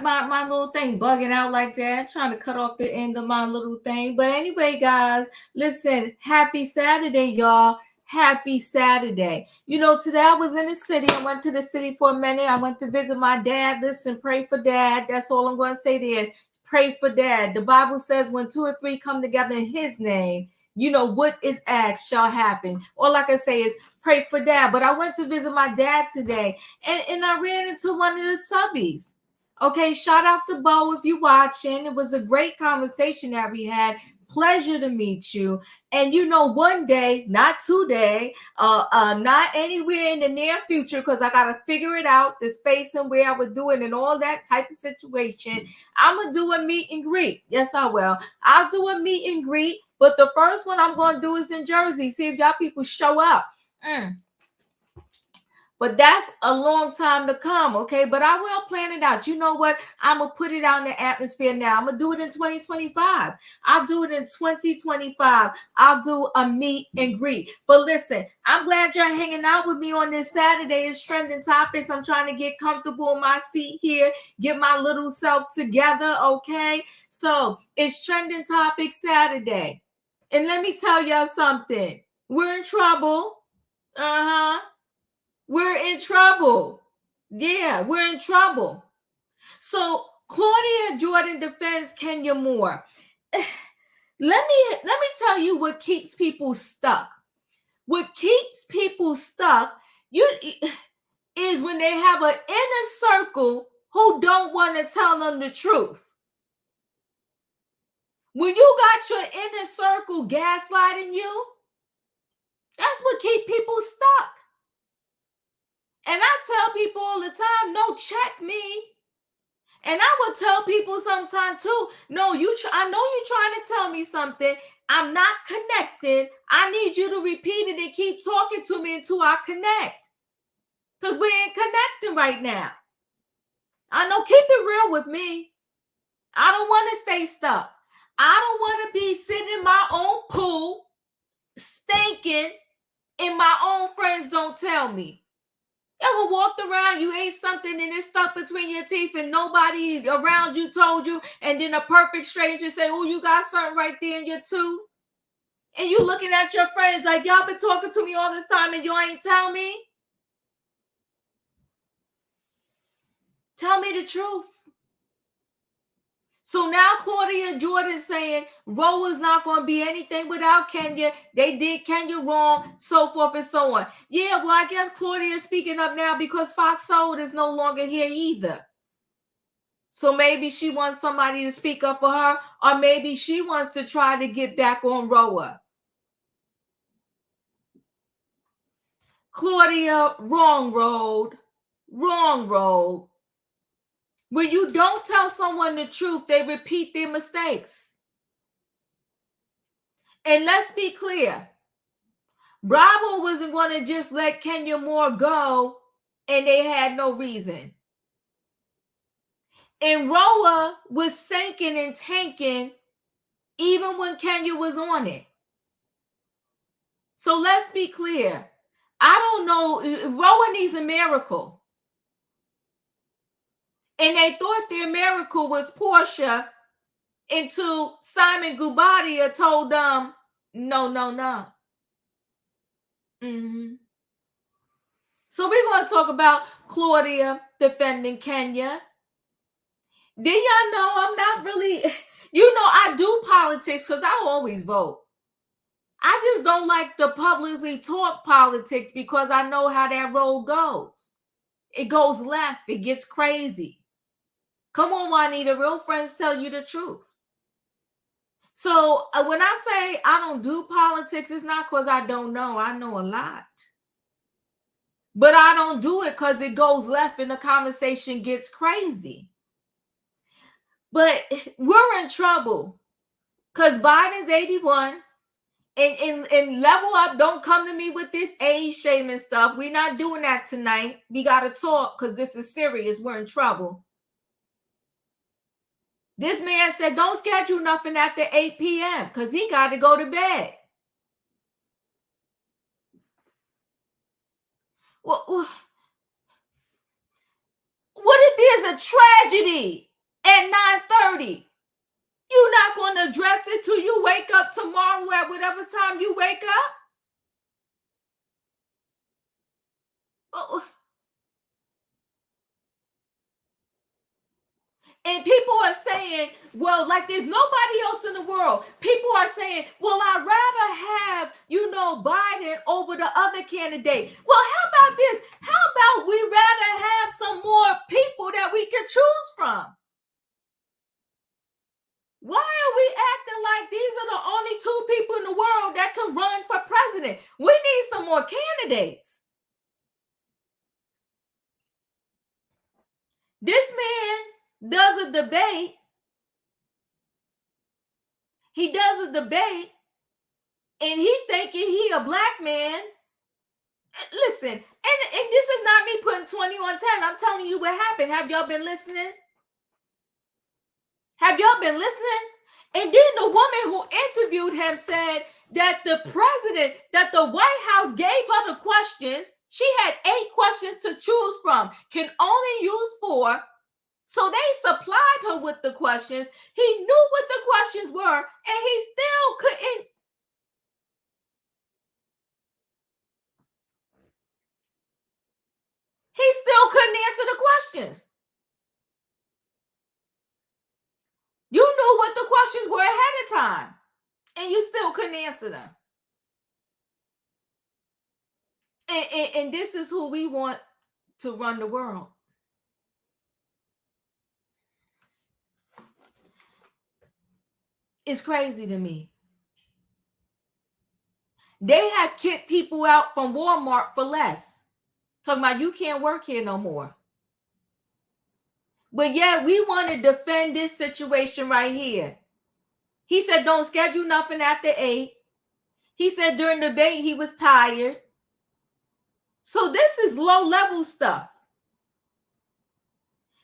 my little thing bugging out like that, trying to cut off the end of my little thing. But anyway, guys, listen, happy Saturday, y'all. Happy Saturday. You know, today I was in the city. I went to the city for a minute. I went to visit my dad. Listen, pray for dad. That's all I'm going to say there. Pray for dad. The Bible says when 2 or 3 come together in his name, you know, what is asked shall happen. All I can say is pray for dad. But I went to visit my dad today, and I ran into one of the subbies. Okay, shout out to Bo if you're watching. It was a great conversation that we had. Pleasure to meet you. And you know, one day, not today, not anywhere in the near future, because I gotta figure it out, the space and where I would do it and all that type of situation. I'm gonna do a meet and greet. Yes, I will. I'll do a meet and greet, but the first one I'm gonna do is in Jersey. See if y'all people show up. But that's a long time to come, okay? But I will plan it out. You know what? I'm going to put it out in the atmosphere now. I'm going to do it in 2025. I'll do it in 2025. I'll do a meet and greet. But listen, I'm glad you're hanging out with me on this Saturday. It's Trending Topics. I'm trying to get comfortable in my seat here, get my little self together, okay? So it's Trending Topics Saturday. And let me tell y'all something. We're in trouble. We're in trouble. Yeah, we're in trouble. So Claudia Jordan defends Kenya Moore. Let me tell you what keeps people stuck. What keeps people stuck is when they have an inner circle who don't want to tell them the truth. When you got your inner circle gaslighting you, that's what keeps people stuck. And I tell people all the time, no, check me. And I would tell people sometimes too, no, I know you're trying to tell me something. I'm not connecting. I need you to repeat it and keep talking to me until I connect. Because we ain't connecting right now. I know, keep it real with me. I don't want to stay stuck. I don't want to be sitting in my own pool, stinking, and my own friends don't tell me. Ever walked around, you ate something and it stuck between your teeth and nobody around you told you, and then a perfect stranger say, oh, you got something right there in your tooth? And you looking at your friends like, y'all been talking to me all this time and you ain't tell me? Tell me the truth. So now Claudia Jordan saying Roe is not going to be anything without Kenya. They did Kenya wrong, so forth and so on. Yeah, well, I guess Claudia is speaking up now because Fox Soul is no longer here either. So maybe she wants somebody to speak up for her, or maybe she wants to try to get back on Roa. Claudia, wrong road. Wrong road. When you don't tell someone the truth, they repeat their mistakes. And let's be clear. Bravo wasn't going to just let Kenya Moore go and they had no reason. And Roa was sinking and tanking even when Kenya was on it. So let's be clear. I don't know. Roa needs a miracle. And they thought their miracle was Portia until Simon Gubadia told them, no. So we're going to talk about Claudia defending Kenya. Did y'all know I'm not really, I do politics because I always vote. I just don't like to publicly talk politics because I know how that road goes. It goes left. It gets crazy. Come on, Juanita. Real friends tell you the truth. So when I say I don't do politics, it's not because I don't know. I know a lot. But I don't do it because it goes left and the conversation gets crazy. But we're in trouble because Biden's 81. And level up. Don't come to me with this age shaming stuff. We're not doing that tonight. We got to talk because this is serious. We're in trouble. This man said, don't schedule nothing after 8 p.m. because he got to go to bed. What if there's a tragedy 30. You're not going to address it till you wake up tomorrow at whatever time you wake up. Oh. And people are saying, well, like there's nobody else in the world. People are saying, well, I'd rather have, Biden over the other candidate. Well, how about this? How about we rather have some more people that we can choose from? Why are we acting like these are the only two people in the world that can run for president? We need some more candidates. This man does a debate. He does a debate, and he thinking he a black man. Listen, and this is not me putting 20 on 10. I'm telling you what happened. Have y'all been listening? Have y'all been listening? And then the woman who interviewed him said that the president, that the White House gave her the questions. She had 8 questions to choose from, can only use 4. So they supplied her with the questions. He knew what the questions were, and he still couldn't. He still couldn't answer the questions. You knew what the questions were ahead of time, and you still couldn't answer them. And this is who we want to run the world. It's crazy to me. They had kicked people out from Walmart for less. Talking about you can't work here no more. But yeah, we want to defend this situation right here. He said don't schedule nothing after 8. He said during the debate he was tired. So this is low-level stuff.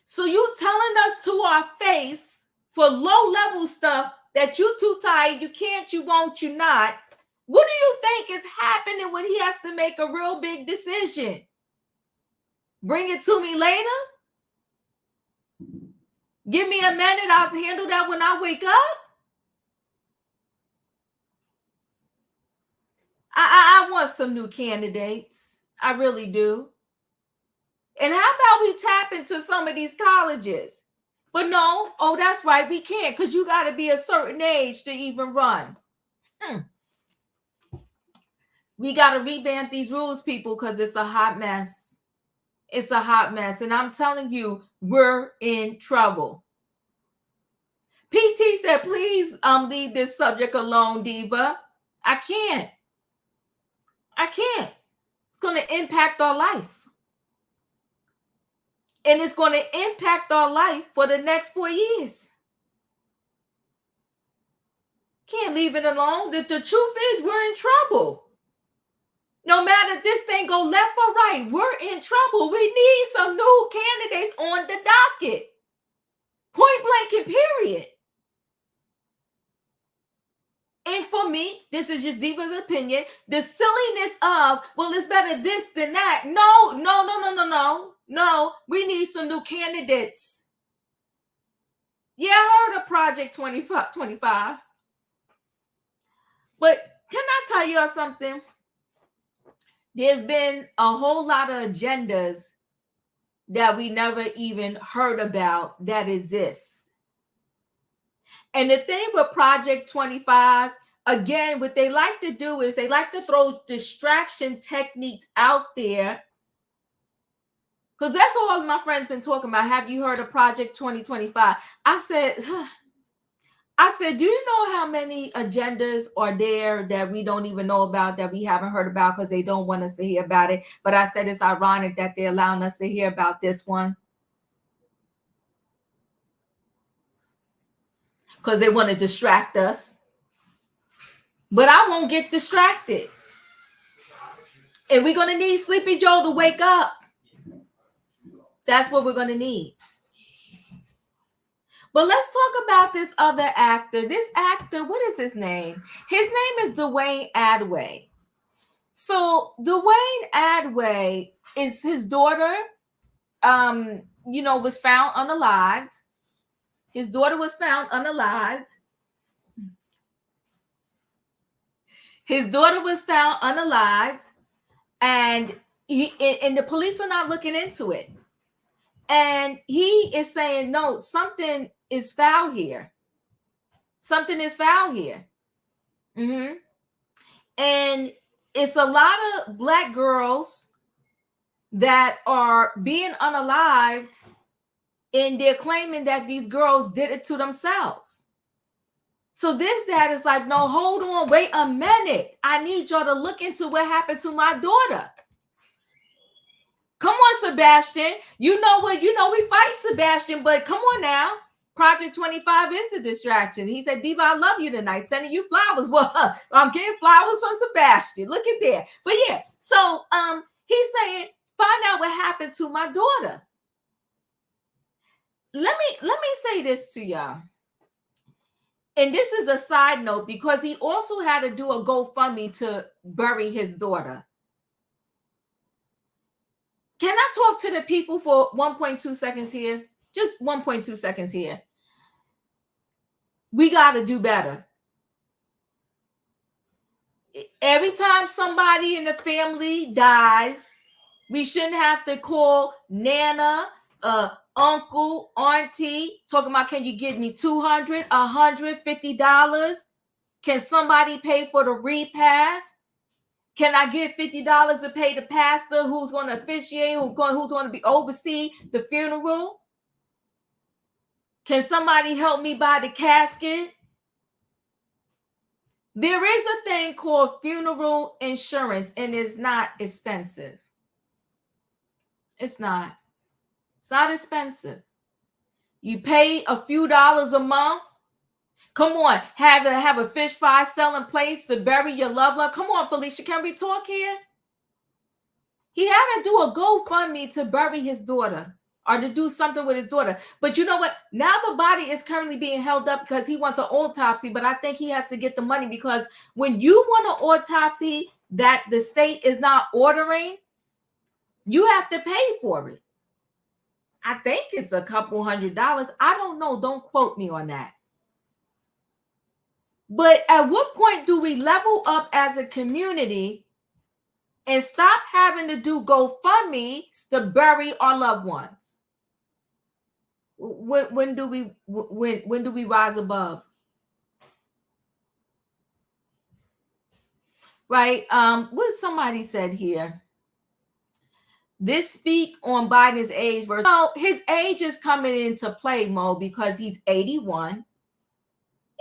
So you telling us to our face for low-level stuff that you too tired, you can't, you won't, you not. What do you think is happening when he has to make a real big decision? Bring it to me later? Give me a minute, I'll handle that when I wake up? I want some new candidates. I really do. And how about we tap into some of these colleges? But no, oh, that's right, we can't, because you got to be a certain age to even run. We got to revamp these rules, people, because it's a hot mess. It's a hot mess. And I'm telling you, we're in trouble. PT said, please leave this subject alone, Diva. I can't. It's going to impact our life. And it's going to impact our life for the next 4 years. Can't leave it alone. The truth is we're in trouble. No matter if this thing go left or right, we're in trouble. We need some new candidates on the docket. Point blank and period. And for me, this is just Diva's opinion, the silliness of, well, it's better this than that. No, we need some new candidates. Yeah, I heard of Project 25. But can I tell y'all something? There's been a whole lot of agendas that we never even heard about that exist. And the thing with Project 25, again, what they like to do is they like to throw distraction techniques out there. Because that's all my friends been talking about. Have you heard of Project 2025? I said, do you know how many agendas are there that we don't even know about, that we haven't heard about because they don't want us to hear about it? But I said it's ironic that they're allowing us to hear about this one. Because they want to distract us. But I won't get distracted. And we're going to need Sleepy Joe to wake up. That's what we're going to need. But let's talk about this other actor. This actor, what is his name? His name is Dwayne Adway. So Dwayne Adway is his daughter, was found unalived. His daughter was found unalived. His daughter was found unalived, and the police are not looking into it. And he is saying, no, something is foul here. Something is foul here. Mm-hmm. And it's a lot of Black girls that are being unalived, and they're claiming that these girls did it to themselves. So this dad is like, no, hold on, wait a minute. I need y'all to look into what happened to my daughter. Come on, Sebastian. You know what? You know we fight Sebastian, but come on now. Project 25 is a distraction. He said, Diva, I love you tonight. Sending you flowers. Well, I'm getting flowers from Sebastian. Look at there. But yeah, so he's saying, find out what happened to my daughter. Let me say this to y'all. And this is a side note because he also had to do a GoFundMe to bury his daughter. Can I talk to the people for 1.2 seconds here? Just 1.2 seconds here. We got to do better. Every time somebody in the family dies, we shouldn't have to call Nana, uncle, auntie, talking about, can you give me $200, $150? Can somebody pay for the repast? Can I get $50 to pay the pastor who's going to officiate, who's going to be oversee the funeral? Can somebody help me buy the casket? There is a thing called funeral insurance, and it's not expensive. It's not. It's not expensive. You pay a few dollars a month. Come on, have a fish fry selling place to bury your loved one. Come on, Felicia, can we talk here? He had to do a GoFundMe to bury his daughter or to do something with his daughter. But you know what? Now the body is currently being held up because he wants an autopsy, but I think he has to get the money because when you want an autopsy that the state is not ordering, you have to pay for it. I think it's a couple $100. I don't know. Don't quote me on that. But at what point do we level up as a community and stop having to do GoFundMe to bury our loved ones? When do we rise above? Right? What somebody said here. This speak on Biden's age versus his age is coming into play, Mo, because he's 81.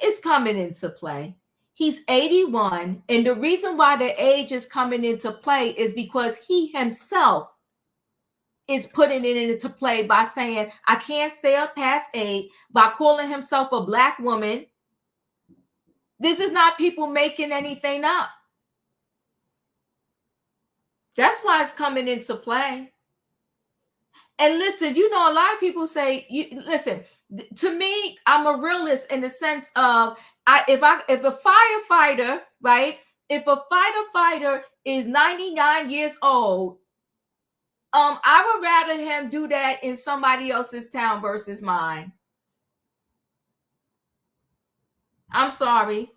It's coming into play. He's 81, and the reason why the age is coming into play is because he himself is putting it into play by saying, I can't stay up past 8, by calling himself a Black woman. This is not people making anything up. That's why it's coming into play. And listen, you know, a lot of people say, listen, to me, I'm a realist in the sense of if a firefighter, right? If a firefighter is 99 years old, I would rather him do that in somebody else's town versus mine. I'm sorry.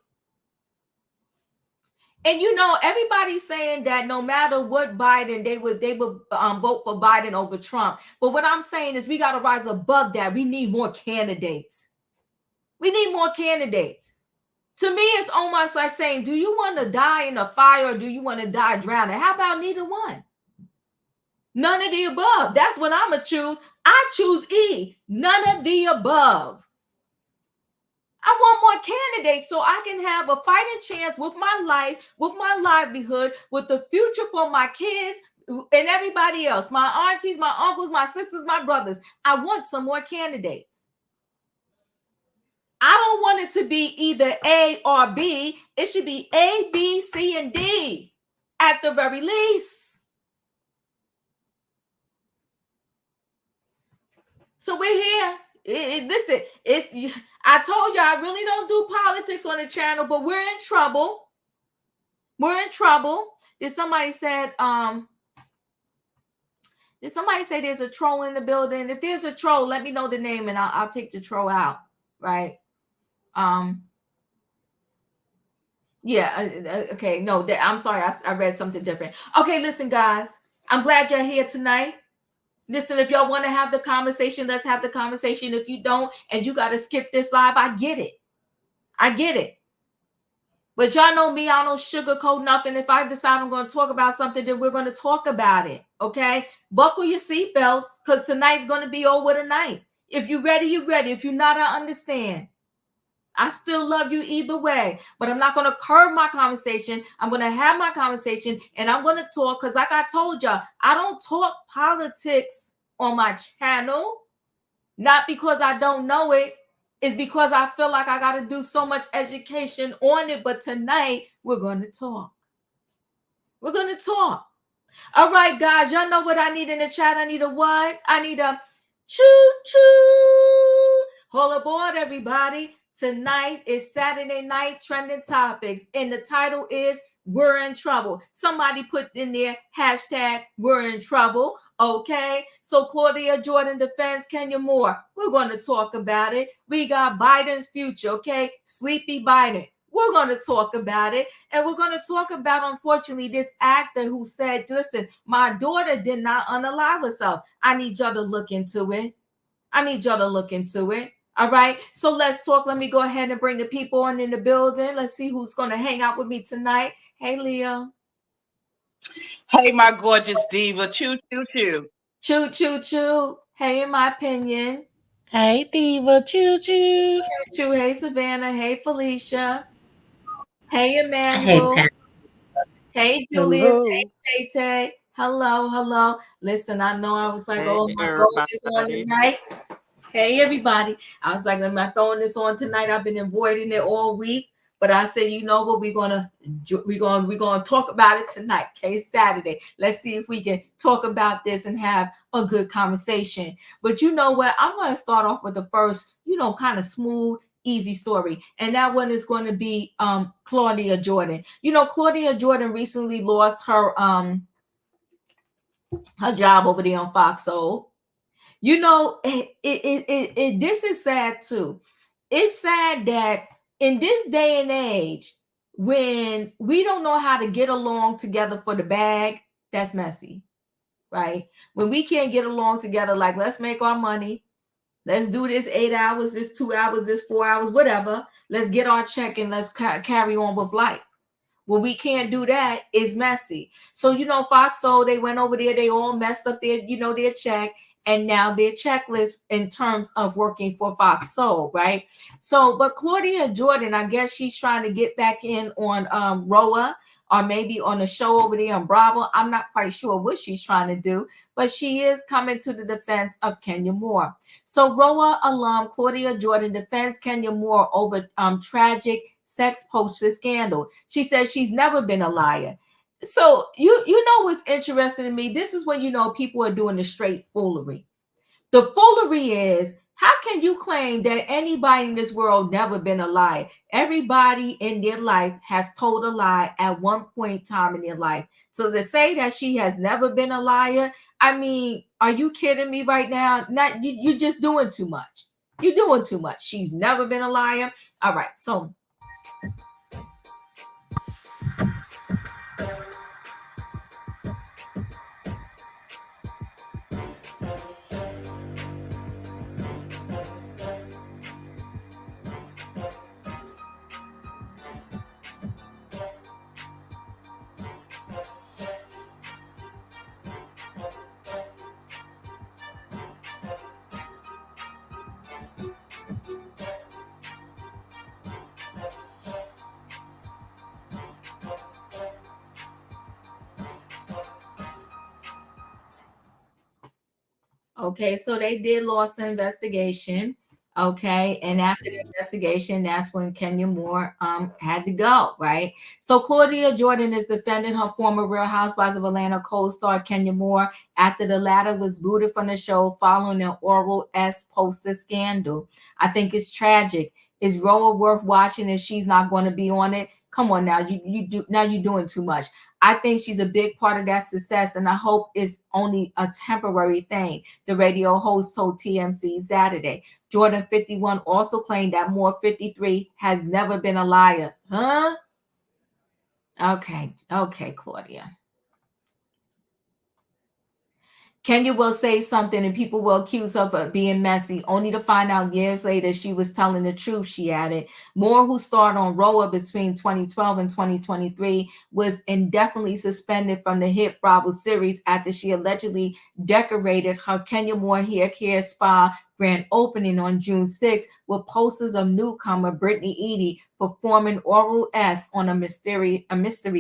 And you know, everybody's saying that no matter what Biden, they would vote for Biden over Trump. But what I'm saying is we got to rise above that. We need more candidates. We need more candidates. To me, it's almost like saying, do you want to die in a fire or do you want to die drowning? How about neither one? None of the above. That's what I'm going to choose. I choose E. None of the above. I want more candidates so I can have a fighting chance with my life, with my livelihood, with the future for my kids and everybody else. My aunties, my uncles, my sisters, my brothers. I want some more candidates. I don't want it to be either A or B. It should be A, B, C, and D at the very least. So we're here. Listen, I told you I really don't do politics on the channel, but we're in trouble. We're in trouble. Then somebody said, Did somebody say there's a troll in the building? If there's a troll, let me know the name and I'll take the troll out. Right. Yeah. Okay. No, I'm sorry. I read something different. Okay. Listen, guys, I'm glad you're here tonight. Listen, if y'all want to have the conversation, let's have the conversation. If you don't, and you got to skip this live, I get it. I get it. But y'all know me, I don't sugarcoat nothing. If I decide I'm going to talk about something, then we're going to talk about it. Okay? Buckle your seatbelts, because tonight's going to be over tonight. If you're ready, you're ready. If you're not, I understand. I still love you either way, but I'm not going to curb my conversation. I'm going to have my conversation, and I'm going to talk, because like I told y'all, I don't talk politics on my channel, not because I don't know it. It's because I feel like I got to do so much education on it. But tonight, we're going to talk. We're going to talk. All right, guys, y'all know what I need in the chat. I need a what? I need a choo-choo. Hold aboard, everybody. Tonight is Saturday Night Trending Topics, and the title is We're in Trouble. Somebody put in there hashtag We're in Trouble. Okay, so Claudia Jordan defends Kenya Moore. We're going to talk about it. We got Biden's future. Okay, Sleepy Biden. We're going to talk about it. And we're going to talk about, unfortunately, this actor who said, listen, my daughter did not unalive herself. I need y'all to look into it. I need y'all to look into it. All right. So let's talk. Let me go ahead and bring the people on in the building. Let's see who's going to hang out with me tonight. Hey, Leo. Hey, my gorgeous diva. Choo, choo, choo. Choo, choo, choo. Hey, in my opinion. Hey, diva. Choo, choo. Choo. Hey, Savannah. Hey, Felicia. Hey, Emmanuel. Hey, Julius. Hello. Hey, Tay. Hello, hello. Listen, I know I was like, Hey, oh, am I throwing this on tonight? Hey, everybody. I was like, am I throwing this on tonight? I've been avoiding it all week. But I said, you know what? We're gonna talk about it tonight. Okay, Saturday. Let's see if we can talk about this and have a good conversation. But you know what? I'm gonna start off with the first, kind of smooth, easy story, and that one is going to be Claudia Jordan. Claudia Jordan recently lost her job over there on Fox Soul. This is sad too. It's sad that in this day and age, when we don't know how to get along together for the bag, that's messy, right? When we can't get along together, like, let's make our money. Let's do this 8 hours, this 2 hours, this 4 hours, whatever. Let's get our check and let's carry on with life. When we can't do that, it's messy. So, Fox Soul, they went over there, they all messed up their check, and now their checklist in terms of working for Fox Soul, right? So, but Claudia Jordan, I guess she's trying to get back in on ROA, or maybe on a show over there on Bravo. I'm not quite sure what she's trying to do, but she is coming to the defense of Kenya Moore. So ROA alum Claudia Jordan defends Kenya Moore over tragic sex poster scandal. She says she's never been a liar. So you know what's interesting to me? This is when people are doing the straight foolery. The foolery is, how can you claim that anybody in this world never been a liar? Everybody in their life has told a lie at one point in time in their life. So to say that she has never been a liar, I mean, are you kidding me right now? Not you're just doing too much. You're doing too much. She's never been a liar. All right, so okay, so they did launch an investigation. Okay, and after the investigation, that's when Kenya Moore had to go, right? So Claudia Jordan is defending her former Real Housewives of Atlanta co-star Kenya Moore after the latter was booted from the show following an oral S poster scandal. I think it's tragic. Is Roa worth watching if she's not going to be on it? Come on now, you're doing too much. I think she's a big part of that success, and I hope it's only a temporary thing, the radio host told TMZ Saturday. Jordan 51 also claimed that Moore 53 has never been a liar. Huh? Okay, Claudia. Kenya will say something and people will accuse her of being messy, only to find out years later she was telling the truth, she added. Moore, who starred on Roa between 2012 and 2023, was indefinitely suspended from the hit Bravo series after she allegedly decorated her Kenya Moore hair care spa grand opening on June 6th with posters of newcomer Brittany Edie performing oral S on a mystery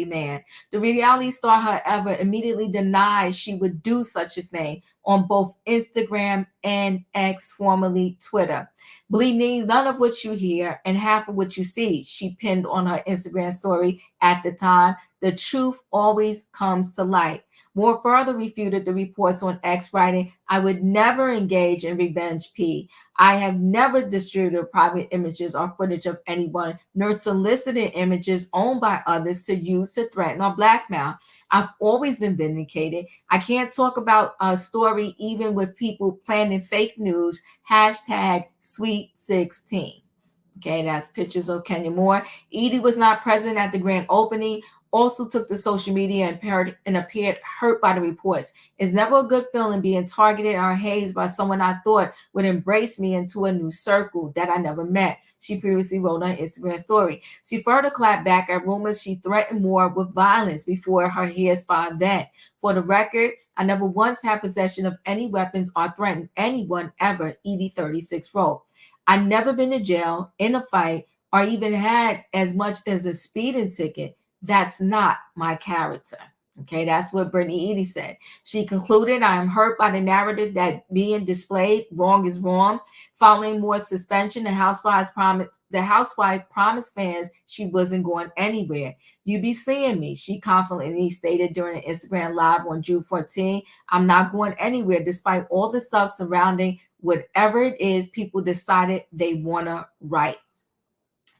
man. The reality star, however, immediately denied she would do such a thing on both Instagram and X, formerly Twitter. Believe me, none of what you hear and half of what you see, she pinned on her Instagram story at the time. The truth always comes to light. Moore further refuted the reports on X, writing, I would never engage in revenge P. I have never distributed private images or footage of anyone, nor solicited images owned by others to use to threaten or blackmail. I've always been vindicated. I can't talk about a story even with people planning fake news, hashtag Sweet 16. Okay, that's pictures of Kenya Moore. Edie was not present at the grand opening, also took to social media and appeared hurt by the reports. It's never a good feeling being targeted or hazed by someone I thought would embrace me into a new circle that I never met, she previously wrote on Instagram story. She further clapped back at rumors she threatened Moore with violence before her hair spa event. For the record, I never once had possession of any weapons or threatened anyone ever, Edie 36 wrote. I've never been to jail, in a fight, or even had as much as a speeding ticket. That's not my character. Okay, that's what Brittany Edie said. She concluded, I am hurt by the narrative that being displayed, wrong is wrong. Following Moore's suspension, the housewife promised fans she wasn't going anywhere. You be seeing me, she confidently stated during an Instagram live on June 14. I'm not going anywhere despite all the stuff surrounding whatever it is people decided they want to write.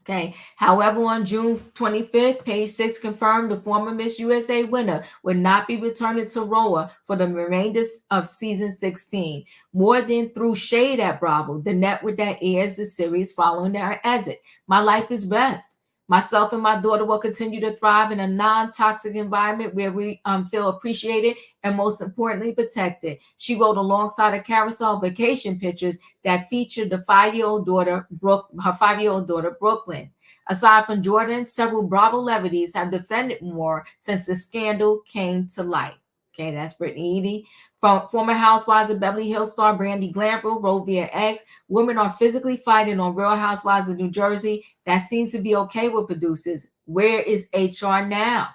Okay. However, on June 25th, Page 6 confirmed the former Miss USA winner would not be returning to Roa for the remainder of season 16. More than threw shade at Bravo, the network that airs the series following their exit. My life is best. Myself and my daughter will continue to thrive in a non-toxic environment where we feel appreciated and most importantly protected. She wrote alongside a carousel of vacation pictures that featured the 5-year-old daughter, her 5-year-old daughter, Brooklyn. Aside from Jordan, several Bravo celebrities have defended Moore since the scandal came to light. Okay, that's Brittany Edie. From former Housewives of Beverly Hills star Brandy Glanville wrote via X, women are physically fighting on Real Housewives of New Jersey. That seems to be okay with producers. Where is HR now?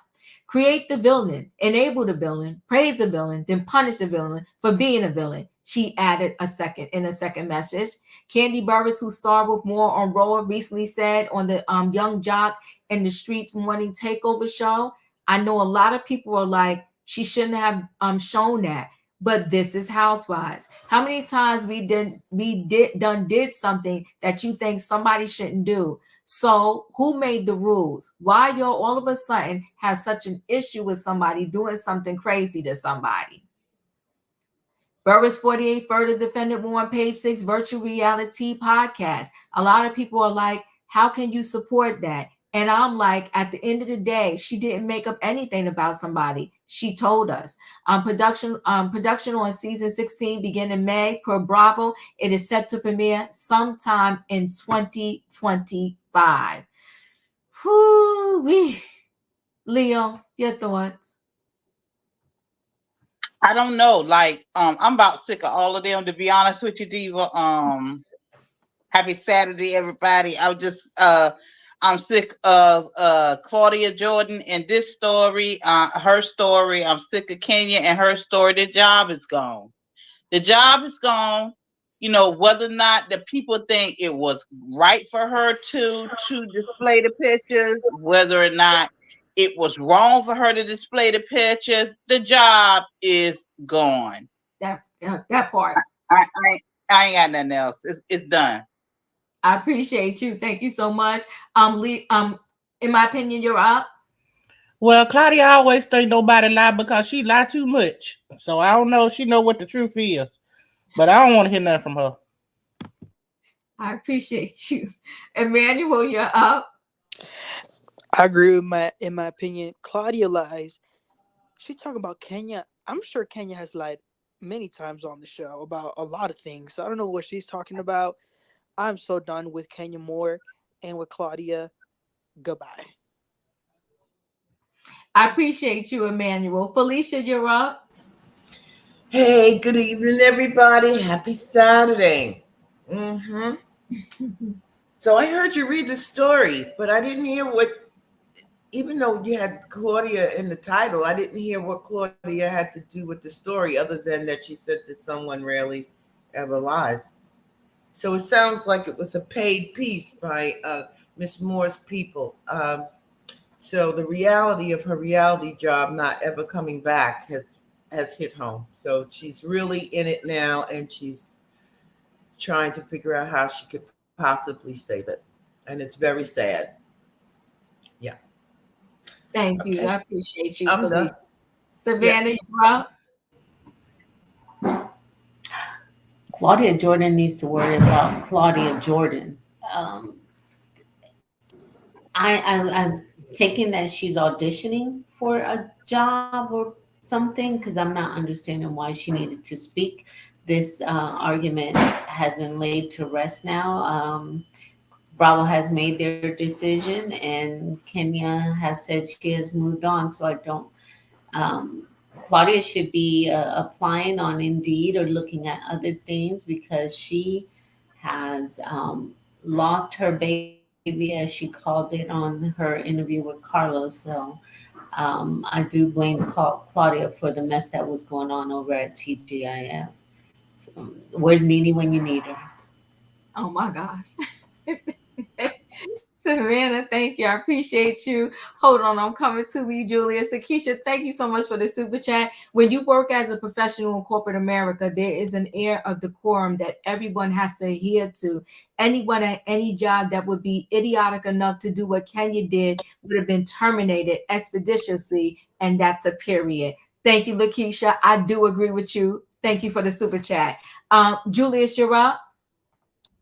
Create the villain, enable the villain, praise the villain, then punish the villain for being a villain. She added a second message. Candy Burris, who starred with Moore on Roa, recently said on the Young Jock and the Streets Morning Takeover show, I know a lot of people are like, she shouldn't have shown that. But this is Housewives. How many times we did something that you think somebody shouldn't do? So who made the rules? Why y'all all of a sudden have such an issue with somebody doing something crazy to somebody? Burris 48 further defended Moore on Page 6 virtual reality podcast. A lot of people are like, how can you support that? And I'm like, at the end of the day, she didn't make up anything about somebody. She told us. Production on season 16 begin in May per Bravo. It is set to premiere sometime in 2025. Whoo-wee. Leo, your thoughts? I don't know. Like, I'm about sick of all of them, to be honest with you, Diva. Happy Saturday, everybody. I'm sick of Claudia Jordan and this story, her story. I'm sick of Kenya and her story. The job is gone. The job is gone. You know, whether or not the people think it was right for her to display the pictures, whether or not it was wrong for her to display the pictures, the job is gone. That part. I ain't got nothing else. It's done. I appreciate you. Thank you so much. In my opinion, you're up. Well, Claudia always think nobody lie because she lie too much. So I don't know if she know what the truth is. But I don't want to hear nothing from her. I appreciate you. Emmanuel, you're up. I agree with in my opinion. Claudia lies. She talking about Kenya. I'm sure Kenya has lied many times on the show about a lot of things. So I don't know what she's talking about. I'm so done with Kenya Moore and with Claudia. Goodbye. I appreciate you, Emmanuel. Felicia, you're up. Hey, good evening, everybody. Happy Saturday. So I heard you read the story, but I didn't hear even though you had Claudia in the title, I didn't hear what Claudia had to do with the story other than that she said that someone rarely ever lies. So it sounds like it was a paid piece by Miss Moore's people. So the reality of her reality job not ever coming back has hit home. So she's really in it now, and she's trying to figure out how she could possibly save it. And it's very sad. Yeah. Thank you. Okay. I appreciate you, I'm Felicia. done. Savannah, you're up. Claudia Jordan needs to worry about Claudia Jordan. I'm taking that she's auditioning for a job or something because I'm not understanding why she needed to speak. This argument has been laid to rest now. Bravo has made their decision, and Kenya has said she has moved on. So I don't. Um, Claudia should be applying on Indeed or looking at other things because she has lost her baby, as she called it on her interview with Carlos. So I do blame Claudia for the mess that was going on over at TGIF. So, where's Nene when you need her? Oh my gosh. Savannah, thank you. I appreciate you. Hold on, I'm coming to you, Julius. Keisha, thank you so much for the super chat. When you work as a professional in corporate America, there is an air of decorum that everyone has to adhere to. Anyone at any job that would be idiotic enough to do what Kenya did would have been terminated expeditiously, and that's a period. Thank you, Lakeisha. I do agree with you. Thank you for the super chat. Julius, you're up.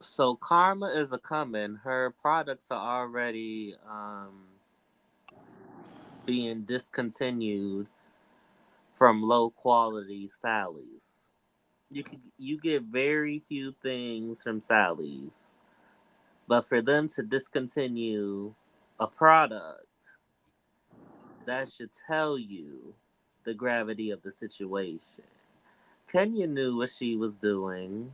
So karma is a coming. Her products are already being discontinued from low quality Sally's. You get very few things from Sally's, but for them to discontinue a product, that should tell you the gravity of the situation. Kenya knew what she was doing.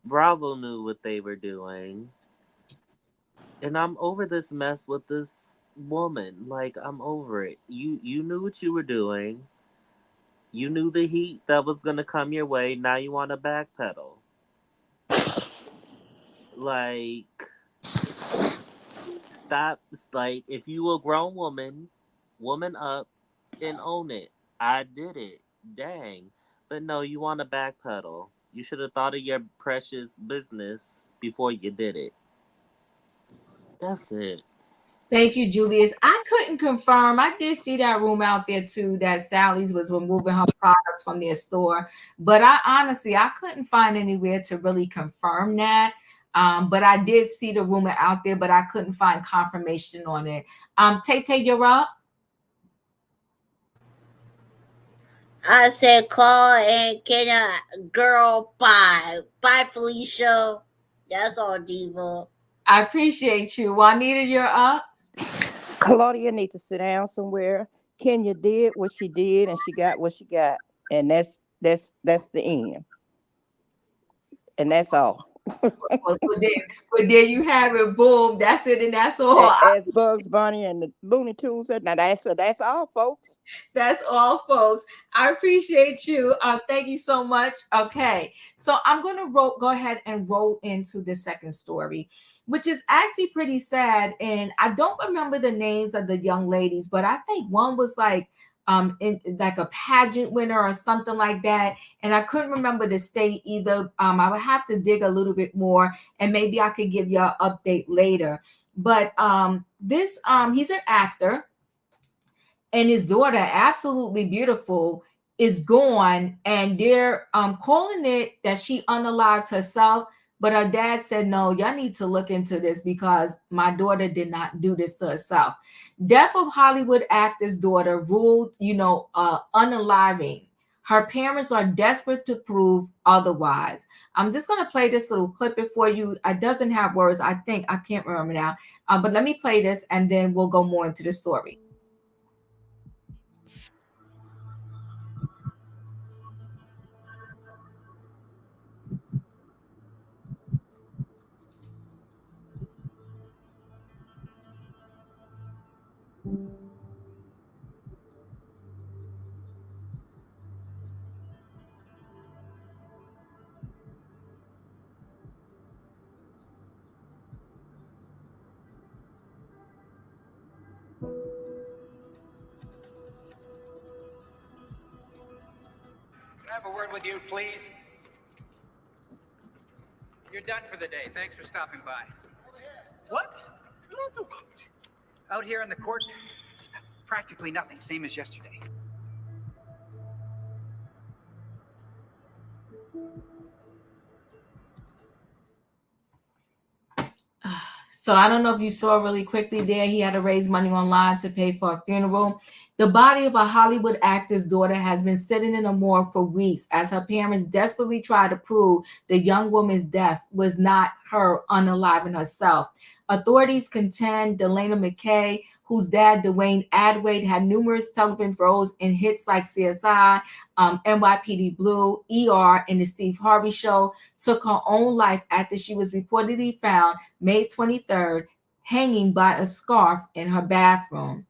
Bravo knew what they were doing. And I'm over this mess with this woman. Like, I'm over it. You knew what you were doing. You knew the heat that was gonna come your way. Now you want to backpedal. Like, stop. Like, if you a grown woman up and own it. I did it. Dang. But no, you want to backpedal. You should have thought of your precious business before you did it. That's it. Thank you, Julius. I couldn't confirm. I did see that room out there too that Sally's was removing her products from their store, but I honestly I couldn't find anywhere to really confirm that. But I did see the rumor out there, but I couldn't find confirmation on it. Tay Tay, you're up. I said call and Kenya girl bye. Bye Felicia. That's all, Diva. I appreciate you. Juanita, you're up. Claudia needs to sit down somewhere. Kenya did what she did, and she got what she got, and that's the end, and that's all. But there you have it. Boom. That's it, and that's all. As Bugs Bunny and the Looney Tunes said, now that's all, folks. That's all, folks. I appreciate you. Thank you so much. Okay, so I'm gonna go ahead and roll into the second story, which is actually pretty sad. And I don't remember the names of the young ladies, but I think one was like in like a pageant winner or something like that. And I couldn't remember the state either. I would have to dig a little bit more, and maybe I could give you an update later. But he's an actor, and his daughter, absolutely beautiful, is gone, and they're calling it that she unalived herself. But her dad said, no, y'all need to look into this because my daughter did not do this to herself. Death of Hollywood actor's daughter ruled, unaliving. Her parents are desperate to prove otherwise. I'm just going to play this little clip it for you. It doesn't have words, I think. I can't remember now. But let me play this, and then we'll go more into the story. Can I have a word with you, please? You're done for the day. Thanks for stopping by. What? Out here in the court, practically nothing, same as yesterday. So I don't know if you saw really quickly there, he had to raise money online to pay for a funeral. The body of a Hollywood actor's daughter has been sitting in a morgue for weeks as her parents desperately try to prove the young woman's death was not her unaliving herself. Authorities contend Delana McKay, whose dad, Dwayne Adway, had numerous television roles in hits like CSI, NYPD Blue, ER, and The Steve Harvey Show, took her own life after she was reportedly found May 23rd hanging by a scarf in her bathroom.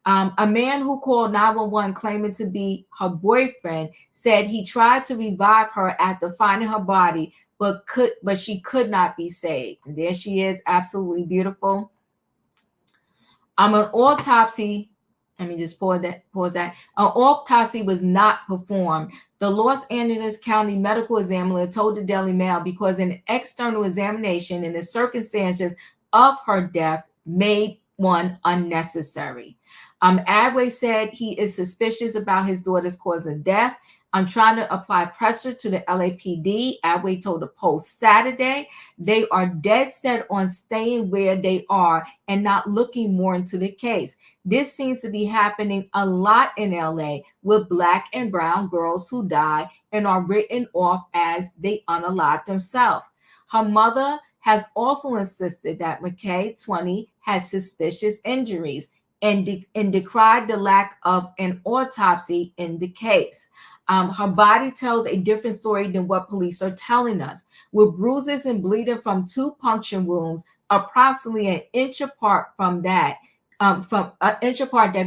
A man who called 911 claiming to be her boyfriend said he tried to revive her after finding her body, but she could not be saved. And there she is, absolutely beautiful. An autopsy. Let me just pause that. An autopsy was not performed. The Los Angeles County medical examiner told the Daily Mail because an external examination in the circumstances of her death made one unnecessary. Adway said he is suspicious about his daughter's cause of death. I'm trying to apply pressure to the LAPD. Adway told the Post Saturday they are dead set on staying where they are and not looking more into the case. This seems to be happening a lot in LA with Black and brown girls who die and are written off as they unalived themselves. Her mother has also insisted that McKay, 20, had suspicious injuries and decried the lack of an autopsy in the case. Her body tells a different story than what police are telling us, with bruises and bleeding from 2 puncture wounds approximately an inch apart that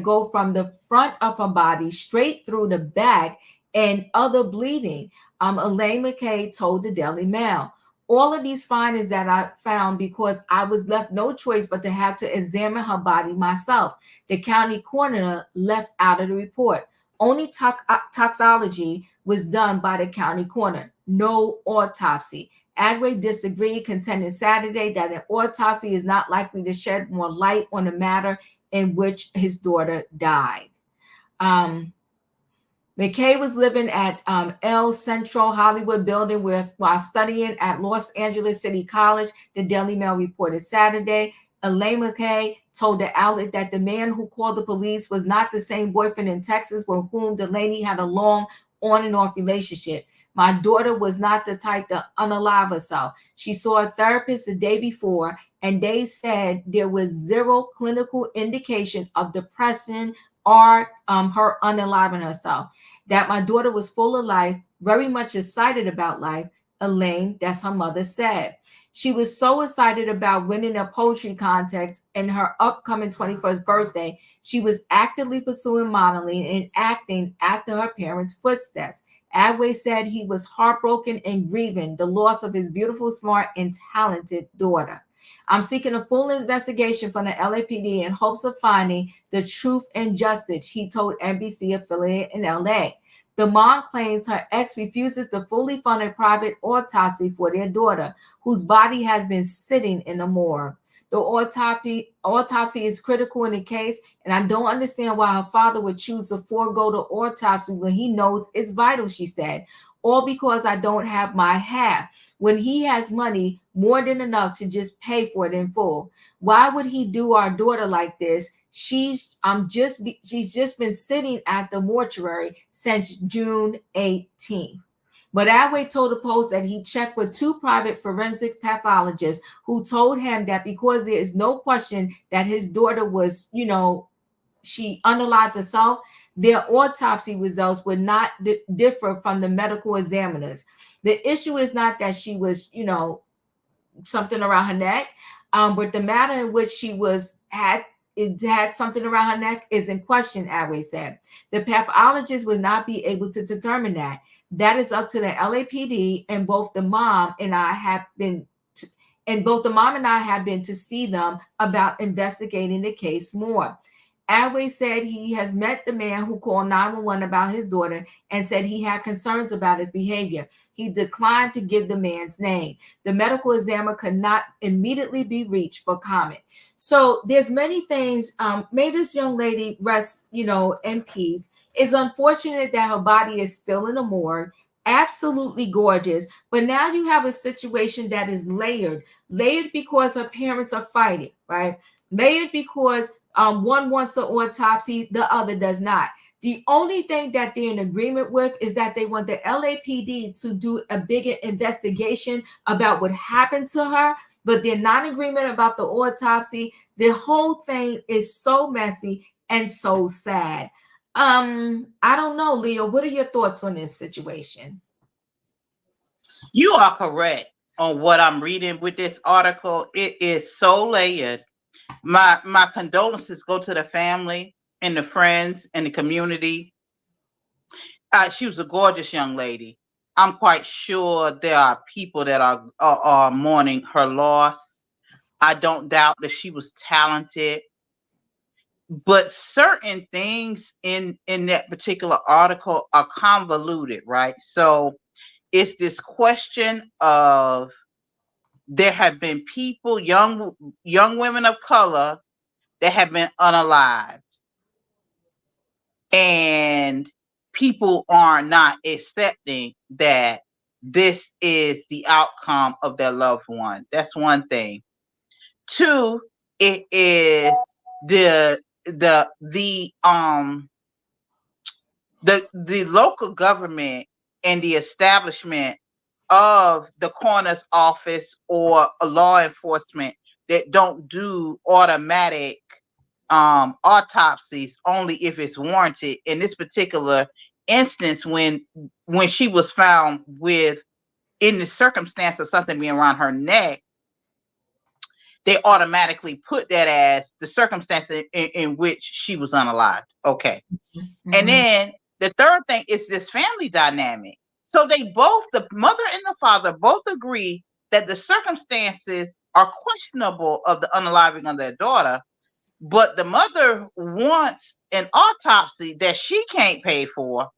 go from the front of her body straight through the back, and other bleeding. Elaine McKay told the Daily Mail. All of these findings that I found because I was left no choice but to have to examine her body myself. The county coroner left out of the report. Only toxicology was done by the county coroner, no autopsy. Adway disagreed, contending Saturday that an autopsy is not likely to shed more light on the matter in which his daughter died. McKay was living at El Centro Hollywood building while studying at Los Angeles City College, the Daily Mail reported Saturday. Elaine McKay told the outlet that the man who called the police was not the same boyfriend in Texas with whom Delaney had a long on and off relationship. My daughter was not the type to unalive herself. She saw a therapist the day before, and they said there was zero clinical indication of depression or her unaliving herself. That my daughter was full of life, very much excited about life. Elaine, that's her mother, said. She was so excited about winning a poetry contest in her upcoming 21st birthday. She was actively pursuing modeling and acting after her parents' footsteps. Adway said he was heartbroken and grieving the loss of his beautiful, smart, and talented daughter. I'm seeking a full investigation from the LAPD in hopes of finding the truth and justice, he told NBC affiliate in LA. The mom claims her ex refuses to fully fund a private autopsy for their daughter, whose body has been sitting in the morgue. The autopsy is critical in the case, and I don't understand why her father would choose to forego the autopsy when he knows it's vital, she said. All because I don't have my half, when he has money more than enough to just pay for it in full. Why would he do our daughter like this? She's just been sitting at the mortuary since June 18th. But Adway told the Post that he checked with 2 private forensic pathologists who told him that because there is no question that his daughter was, she unalived herself, their autopsy results would not differ from the medical examiners. The issue is not that she was, something around her neck, but the matter in which she had something around her neck is in question, Adway said. The pathologist would not be able to determine that. That is up to the LAPD, and both the mom and I have been to see them about investigating the case more. Adway said he has met the man who called 911 about his daughter and said he had concerns about his behavior. He declined to give the man's name. The medical examiner could not immediately be reached for comment. So there's many things. May this young lady rest, in peace. It's unfortunate that her body is still in the morgue. Absolutely gorgeous. But now you have a situation that is layered because her parents are fighting, right? Layered because one wants an autopsy, the other does not. The only thing that they're in agreement with is that they want the LAPD to do a bigger investigation about what happened to her, but they're not in agreement about the autopsy. The whole thing is so messy and so sad. I don't know, Leo, what are your thoughts on this situation? You are correct on what I'm reading with this article. It is so layered. My condolences go to the family and the friends and the community. She was a gorgeous young lady. I'm quite sure there are people that are mourning her loss. I don't doubt that she was talented, but certain things in that particular article are convoluted, right? So it's this question of, there have been people, young women of color, that have been unalived, and people are not accepting that this is the outcome of their loved one. That's one thing. 2, it is the local government and the establishment of the coroner's office or a law enforcement that don't do automatic autopsies only if it's warranted. In this particular instance, when she was found with, in the circumstance of something being around her neck, they automatically put that as the circumstance in which she was unalived. Okay. Mm-hmm. And then the third thing is this family dynamic. So they both, the mother and the father, both agree that the circumstances are questionable of the unaliving of their daughter, but the mother wants an autopsy that she can't pay for,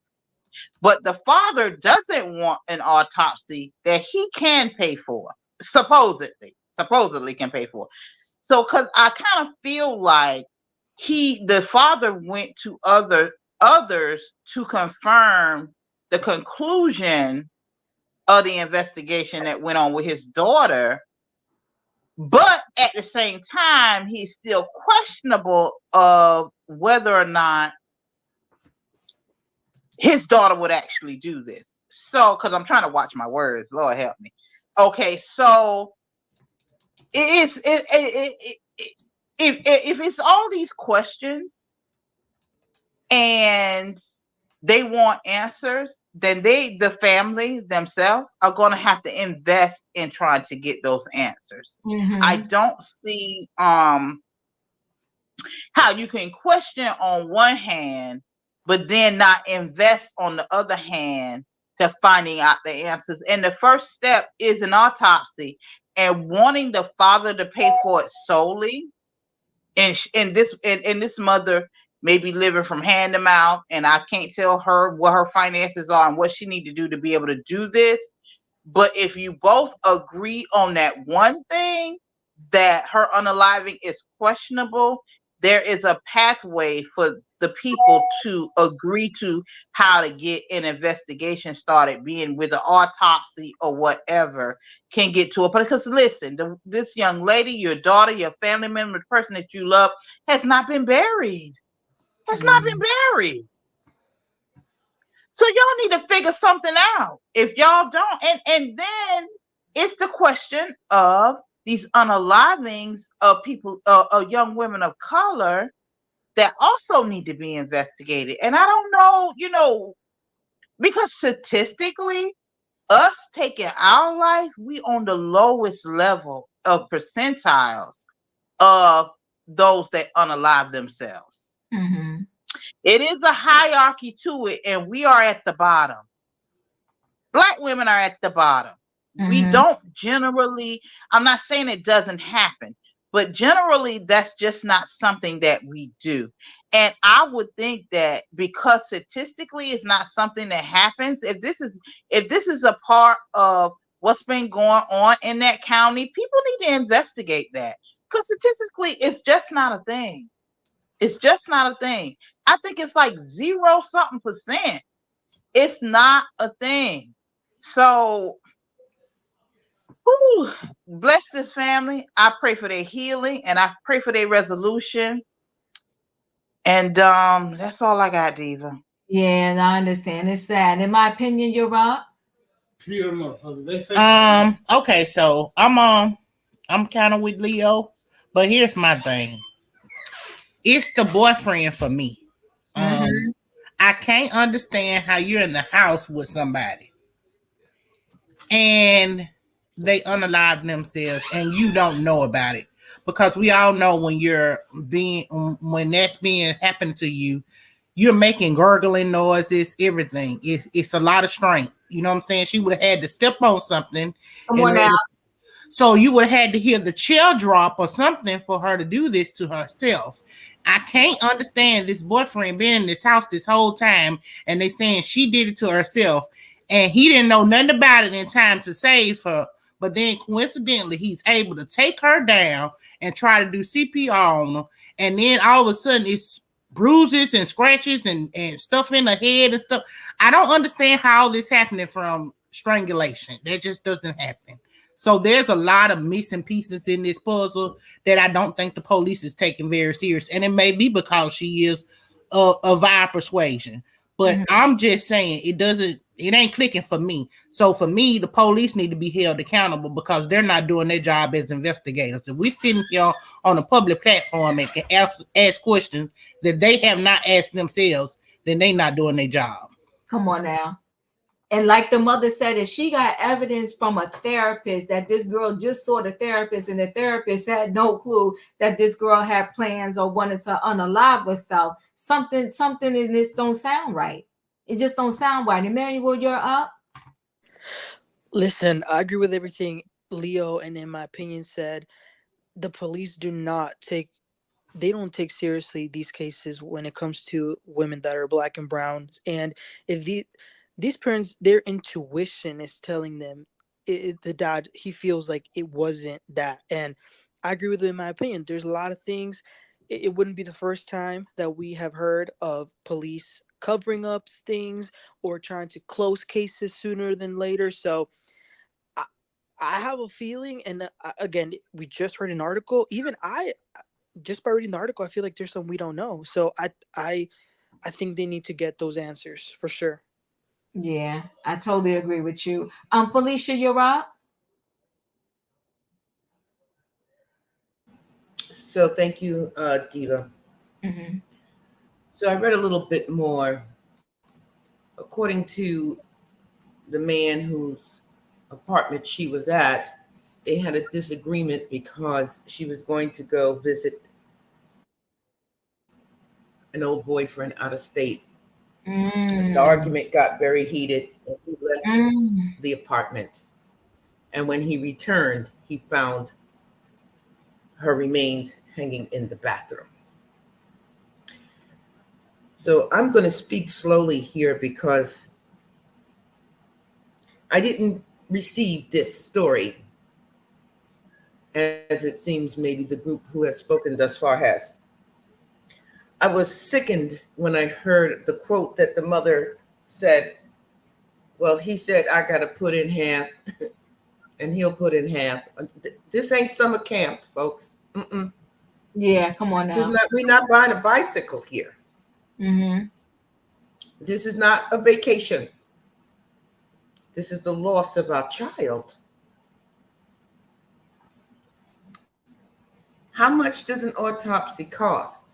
but the father doesn't want an autopsy that he can pay for, supposedly can pay for. So, because I kind of feel like the father went to others to confirm the conclusion of the investigation that went on with his daughter, but at the same time, he's still questionable of whether or not his daughter would actually do this. So, because I'm trying to watch my words, Lord help me. Okay, so if it's all these questions and they want answers, then the family themselves are going to have to invest in trying to get those answers. Mm-hmm. I don't see how you can question on one hand, but then not invest on the other hand to finding out the answers. And the first step is an autopsy, and wanting the father to pay for it solely. And this mother may be living from hand to mouth, and I can't tell her what her finances are and what she need to do to be able to do this. But if you both agree on that one thing, that her unaliving is questionable, there is a pathway for the people to agree to how to get an investigation started, being with an autopsy or whatever, can get to a point. Because listen, this young lady, your daughter, your family member, the person that you love, has not been buried. Has not been buried. So y'all need to figure something out. If y'all don't, and then it's the question of these unalivings of people, of young women of color, that also need to be investigated. And I don't know, because statistically, us taking our life, we on the lowest level of percentiles of those that unalive themselves. Mm-hmm. It is a hierarchy to it, and we are at the bottom. Black women are at the bottom. We don't generally, I'm not saying it doesn't happen, but generally that's just not something that we do. And I would think that because statistically it's not something that happens, if this is a part of what's been going on in that county, people need to investigate that. Because statistically it's just not a thing. It's just not a thing. I think it's like 0 something percent. It's not a thing. So, bless this family. I pray for their healing and I pray for their resolution. And that's all I got, Diva. Yeah, and I understand. It's sad. In my opinion, you're right. Okay, so I'm kind of with Leo, but here's my thing. It's the boyfriend for me. I can't understand how you're in the house with somebody and they unalive themselves and you don't know about it, because we all know when that's being happened to you, you're making gurgling noises, everything. It's a lot of strength. You know what I'm saying? She would have had to step on something. Come on now. So you would have had to hear the chair drop or something for her to do this to herself. I can't understand this boyfriend being in this house this whole time and they saying she did it to herself and he didn't know nothing about it in time to save her. But then coincidentally, he's able to take her down and try to do CPR on her. And then all of a sudden it's bruises and scratches and stuff in her head and stuff. I don't understand how this happening from strangulation. That just doesn't happen. So there's a lot of missing pieces in this puzzle that I don't think the police is taking very serious. And it may be because she is a vile persuasion. But I'm just saying it ain't clicking for me. So for me, the police need to be held accountable because they're not doing their job as investigators. If we're sitting here on a public platform and can ask questions that they have not asked themselves, then they're not doing their job. Come on now. And like the mother said, if she got evidence from a therapist that this girl just saw the therapist and the therapist had no clue that this girl had plans or wanted to unalive herself, something in this don't sound right. It just don't sound right. Emmanuel, you're up. Listen, I agree with everything Leo and in my opinion said. The police don't take seriously these cases when it comes to women that are black and brown. And if these parents, their intuition is telling them the dad, he feels like it wasn't that. And I agree with him in my opinion. There's a lot of things. It wouldn't be the first time that we have heard of police covering up things or trying to close cases sooner than later. So I have a feeling, and again, we just read an article. Even just by reading the article, I feel like there's something we don't know. So I think they need to get those answers for sure. Yeah, I totally agree with you. Felicia, you're up. So thank you, Diva. So I read a little bit more. According to the man whose apartment she was at, they had a disagreement because she was going to go visit an old boyfriend out of state. The argument got very heated and he left the apartment. And when he returned, he found her remains hanging in the bathroom. So I'm going to speak slowly here because I didn't receive this story as it seems maybe the group who has spoken thus far has. I was sickened when I heard the quote that the mother said, well, he said, I got to put in half and he'll put in half. This ain't summer camp, folks. Mm-mm. Yeah, come on now. We're not buying a bicycle here. Mm-hmm. This is not a vacation. This is the loss of our child. How much does an autopsy cost?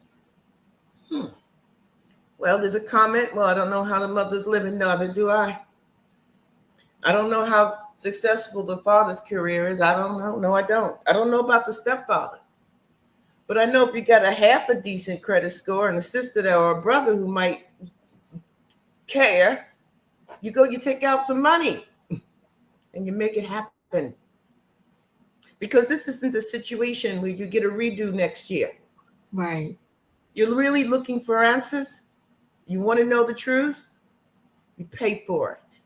Well, there's a comment. Well, I don't know how the mother's living, neither do I. I don't know how successful the father's career is. I don't know. No, I don't. I don't know about the stepfather. But I know if you got a half a decent credit score and a sister there or a brother who might care, you take out some money and you make it happen. Because this isn't a situation where you get a redo next year. Right. You're really looking for answers? You want to know the truth? You pay for it.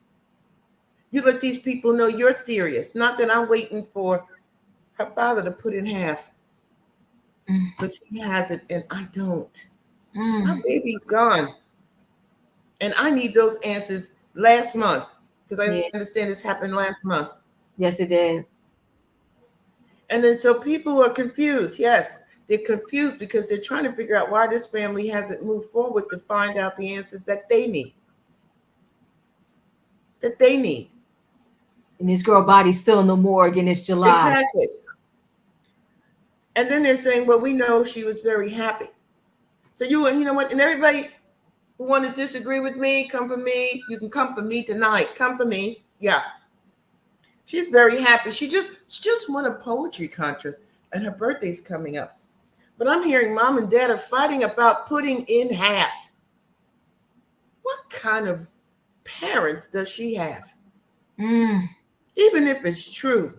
You let these people know you're serious. Not that I'm waiting for her father to put in half. Because he has it and I don't. My baby's gone. And I need those answers last month. Because I understand this happened last month. Yes, it did. And then so people are confused. Yes, they're confused because they're trying to figure out why this family hasn't moved forward to find out the answers that they need. And this girl body's still in the morgue and it's July. Exactly. And then they're saying, well, we know she was very happy. So you know what? And everybody who want to disagree with me, come for me. You can come for me tonight. Come for me. Yeah. She's very happy. She just won a poetry contest and her birthday's coming up. But I'm hearing mom and dad are fighting about putting in half. What kind of parents does she have? Even if it's true,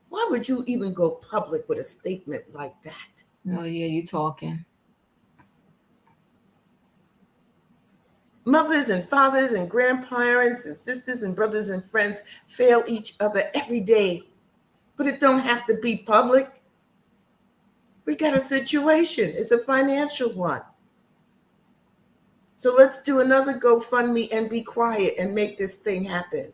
why would you even go public with a statement like that? Oh, yeah, you talking. Mothers and fathers and grandparents and sisters and brothers and friends fail each other every day. But it don't have to be public. We got a situation. It's a financial one. So let's do another GoFundMe and be quiet and make this thing happen.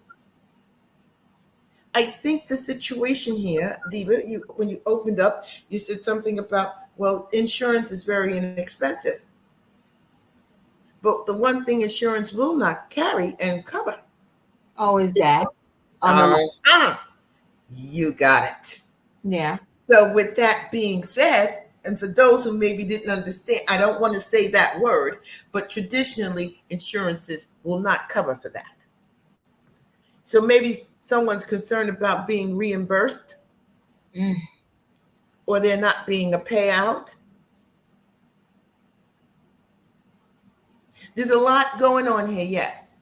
I think the situation here, Diva, when you opened up, you said something about, well, insurance is very inexpensive. But the one thing insurance will not carry and cover. Oh, is that? You got it. Yeah. So with that being said, and for those who maybe didn't understand, I don't want to say that word, but traditionally insurances will not cover for that. So maybe someone's concerned about being reimbursed or there not being a payout. There's a lot going on here, yes.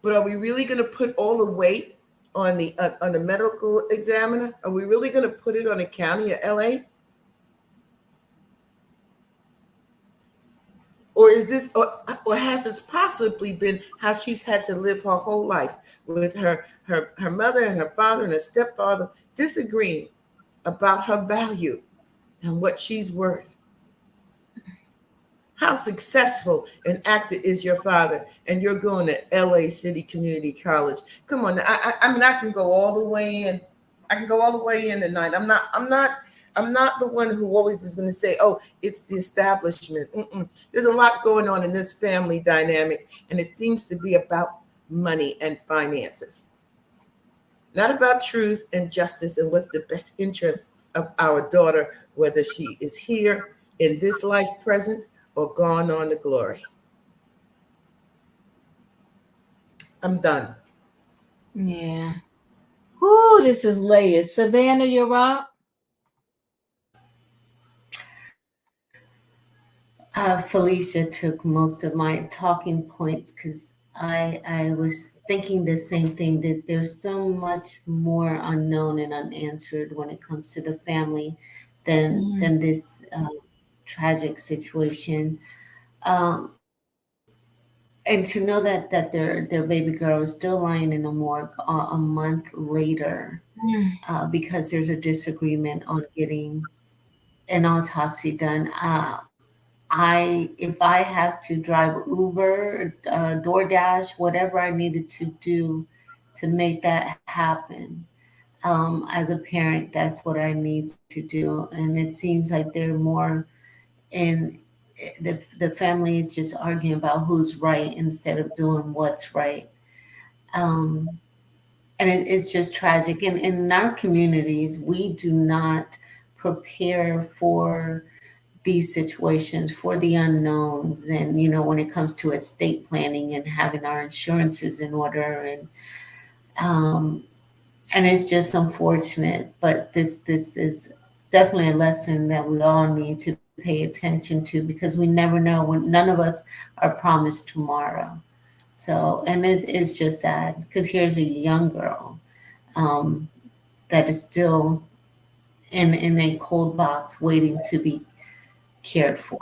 But are we really going to put all the weight on the medical examiner? Are we really going to put it on the county of LA? Or is this, or has this possibly been how she's had to live her whole life with her mother and her father and her stepfather disagreeing about her value and what she's worth? How successful and active is your father? And you're going to LA City Community College. Come on, I mean, I can go all the way in. I can go all the way in tonight. I'm not the one who always is going to say, oh, it's the establishment. There's a lot going on in this family dynamic, and it seems to be about money and finances. Not about truth and justice and what's the best interest of our daughter, whether she is here in this life present or gone on to glory. I'm done. Yeah. Whoo, this is layered. Savannah, you're up. Felicia took most of my talking points because I was thinking the same thing, that there's so much more unknown and unanswered when it comes to the family than this tragic situation. and to know that their baby girl is still lying in a morgue a month later because there's a disagreement on getting an autopsy done. If I have to drive Uber, DoorDash, whatever I needed to do to make that happen, as a parent, that's what I need to do. And it seems like they're more in the family is just arguing about who's right instead of doing what's right. Um, and it's just tragic. And in our communities, we do not prepare for these situations, for the unknowns. And, when it comes to estate planning and having our insurances in order, um, and it's just unfortunate, but this is definitely a lesson that we all need to pay attention to, because we never know, when none of us are promised tomorrow. So, and it is just sad, because here's a young girl that is still in a cold box waiting to be cared for.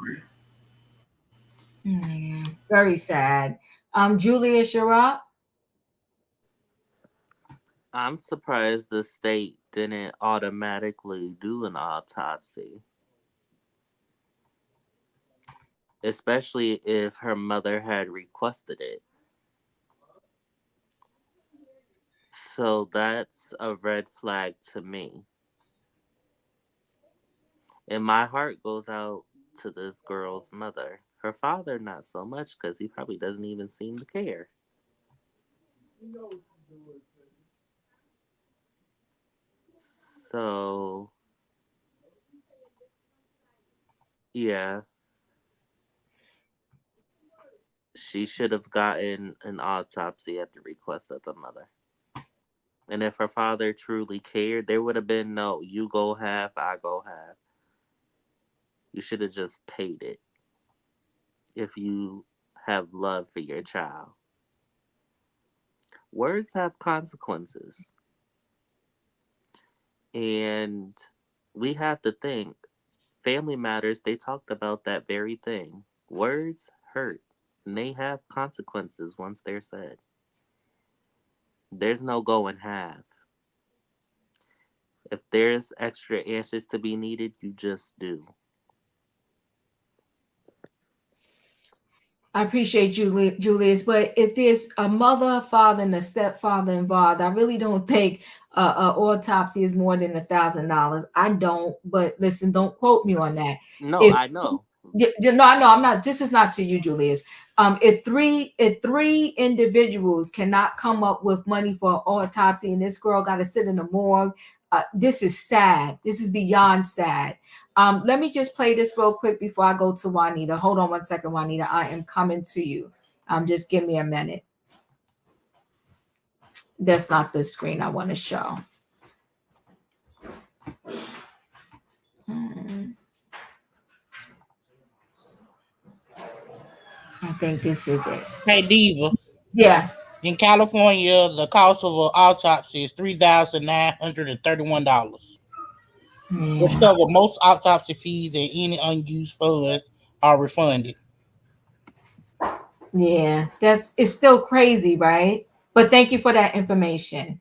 Very sad. Julius, you're up. I'm surprised the state didn't automatically do an autopsy, especially if her mother had requested it. So that's a red flag to me. And my heart goes out to this girl's mother. Her father, not so much, because he probably doesn't even seem to care. So, yeah, she should have gotten an autopsy at the request of the mother. And if her father truly cared, there would have been no, you go half, I go half. You should have just paid it if you have love for your child. Words have consequences. And we have to think, Family Matters, they talked about that very thing. Words hurt, and they have consequences once they're said. There's no going half. If there's extra answers to be needed, you just do. I appreciate you, Julius, but if there's a mother, father, and a stepfather involved, I really don't think an autopsy is more than $1,000. I don't, but listen, don't quote me on that. No, I know. No, I know. I'm not. This is not to you, Julius. If three individuals cannot come up with money for an autopsy, and this girl got to sit in the morgue, this is sad. This is beyond sad. Let me just play this real quick before I go to Juanita. Hold on one second, Juanita. I am coming to you. Just give me a minute. That's not the screen I want to show. I think this is it. Hey, Diva. Yeah. In California, the cost of an autopsy is $3,931, which cover most autopsy fees, and any unused funds are refunded. Yeah, it's still crazy, right? But thank you for that information.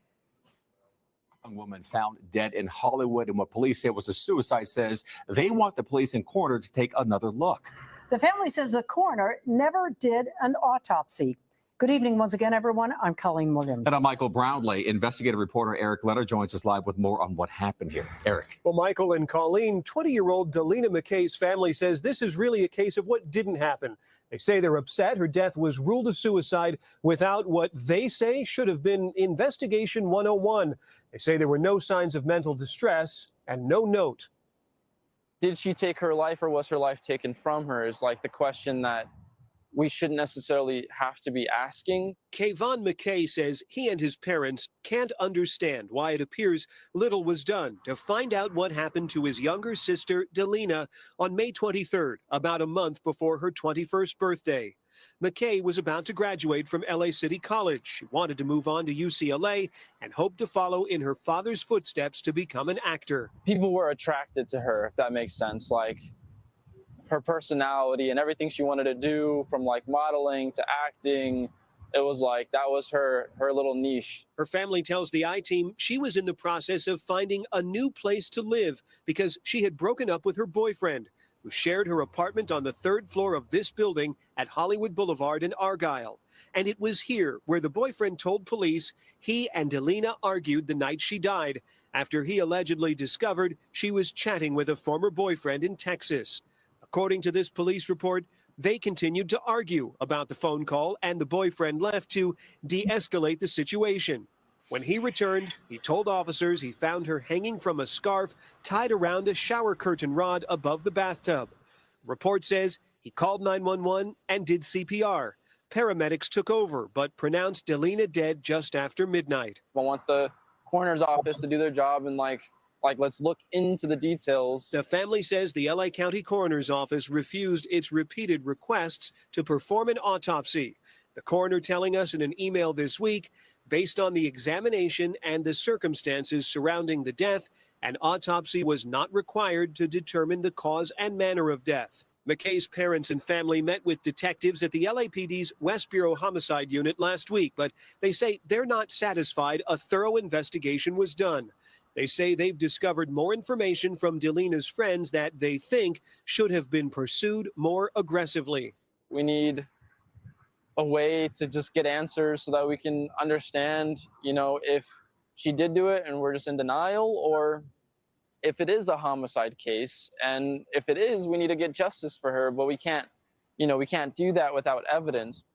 A woman found dead in Hollywood, and what police say was a suicide says they want the police and coroner to take another look. The family says the coroner never did an autopsy. Good evening once again, everyone. I'm Colleen Williams. And I'm Michael Brownlee. Investigative reporter Eric Leonard joins us live with more on what happened here. Eric. Well, Michael and Colleen, 20-year-old Delina McKay's family says this is really a case of what didn't happen. They say they're upset her death was ruled a suicide without what they say should have been investigation 101. They say there were no signs of mental distress and no note. Did she take her life, or was her life taken from her, is like the question that we shouldn't necessarily have to be asking. Kayvon McKay says he and his parents can't understand why it appears little was done to find out what happened to his younger sister, Delina, on May 23rd, about a month before her 21st birthday. McKay was about to graduate from LA City College. She wanted to move on to UCLA and hoped to follow in her father's footsteps to become an actor. People were attracted to her, if that makes sense. Like, her personality and everything she wanted to do, from like modeling to acting. It was like that was her little niche. Her family tells the I-Team she was in the process of finding a new place to live because she had broken up with her boyfriend, who shared her apartment on the 3rd floor of this building at Hollywood Boulevard in Argyle. And it was here where the boyfriend told police he and Delina argued the night she died, after he allegedly discovered she was chatting with a former boyfriend in Texas. According to this police report, they continued to argue about the phone call, and the boyfriend left to de-escalate the situation. When he returned, he told officers he found her hanging from a scarf tied around a shower curtain rod above the bathtub. The report says he called 911 and did CPR. Paramedics took over, but pronounced Delina dead just after midnight. I want the coroner's office to do their job and like let's look into the details. The family says the LA County Coroner's Office refused its repeated requests to perform an autopsy. The coroner telling us in an email this week, based on the examination and the circumstances surrounding the death, an autopsy was not required to determine the cause and manner of death. McKay's parents and family met with detectives at the LAPD's West Bureau Homicide Unit last week, but they say they're not satisfied a thorough investigation was done. They say they've discovered more information from Delina's friends that they think should have been pursued more aggressively. We need a way to just get answers so that we can understand, if she did do it and we're just in denial, or if it is a homicide case. And if it is, we need to get justice for her, but we can't do that without evidence.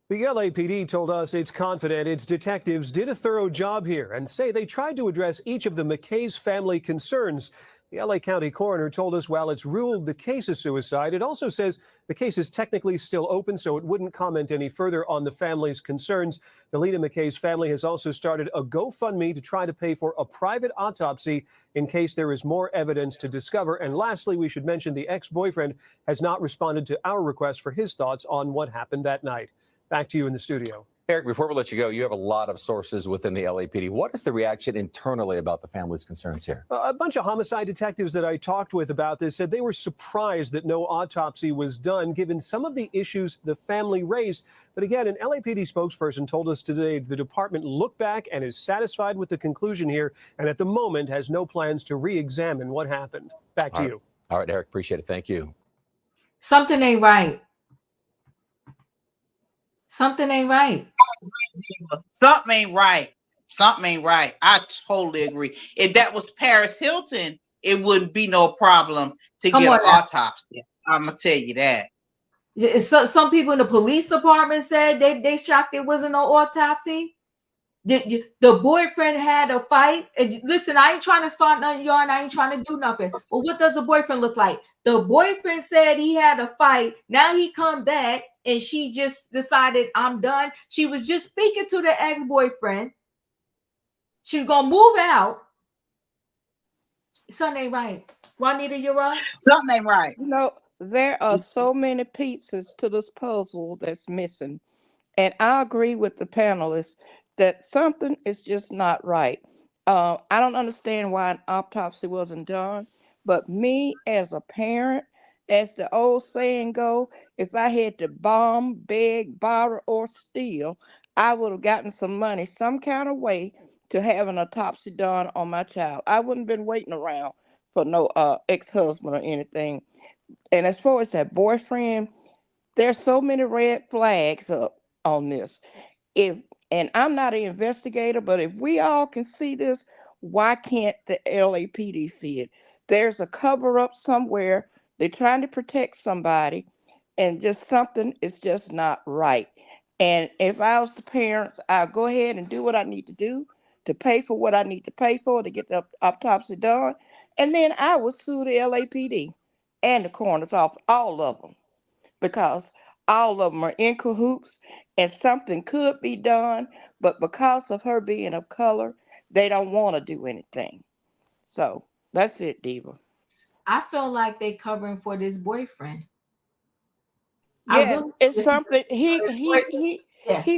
The LAPD told us it's confident its detectives did a thorough job here and say they tried to address each of the McKay's family concerns. The LA County coroner told us while it's ruled the case a suicide, it also says the case is technically still open, so it wouldn't comment any further on the family's concerns. Delina McKay's family has also started a GoFundMe to try to pay for a private autopsy in case there is more evidence to discover. And lastly, we should mention the ex-boyfriend has not responded to our request for his thoughts on what happened that night. Back to you in the studio. Eric, before we let you go, you have a lot of sources within the LAPD. What is the reaction internally about the family's concerns here? A bunch of homicide detectives that I talked with about this said they were surprised that no autopsy was done, given some of the issues the family raised. But again, an LAPD spokesperson told us today the department looked back and is satisfied with the conclusion here, and at the moment has no plans to re-examine what happened. Back to you. All right, Eric, appreciate it. Thank you. Something ain't right. Something ain't right. Something ain't right. Something ain't right. I totally agree. If that was Paris Hilton, it wouldn't be no problem to get an autopsy. I'm gonna tell you that. So, some people in the police department said they shocked there wasn't no autopsy. The boyfriend had a fight. And listen, I ain't trying to start nothing, y'all, and I ain't trying to do nothing. But what does the boyfriend look like? The boyfriend said he had a fight. Now he come back and she just decided I'm done. She was just speaking to the ex-boyfriend. She's gonna move out. Something ain't right. Juanita, you're right. Something ain't right. There are so many pieces to this puzzle that's missing. And I agree with the panelists that something is just not right. I don't understand why an autopsy wasn't done, but me as a parent, as the old saying go, if I had to bomb, beg, borrow, or steal, I would have gotten some money some kind of way to have an autopsy done on my child. I wouldn't have been waiting around for no ex-husband or anything. And as far as that boyfriend, there's so many red flags up on this. And I'm not an investigator, but if we all can see this, why can't the LAPD see it? There's a cover up somewhere. They're trying to protect somebody, and just something is just not right. And if I was the parents, I'll go ahead and do what I need to do to pay for what I need to pay for to get the autopsy done. And then I would sue the LAPD and the coroner's office, all of them, because all of them are in cahoots and something could be done, but because of her being of color, they don't want to do anything. So that's it, Diva. I feel like they covering for this boyfriend. Yes, it's something he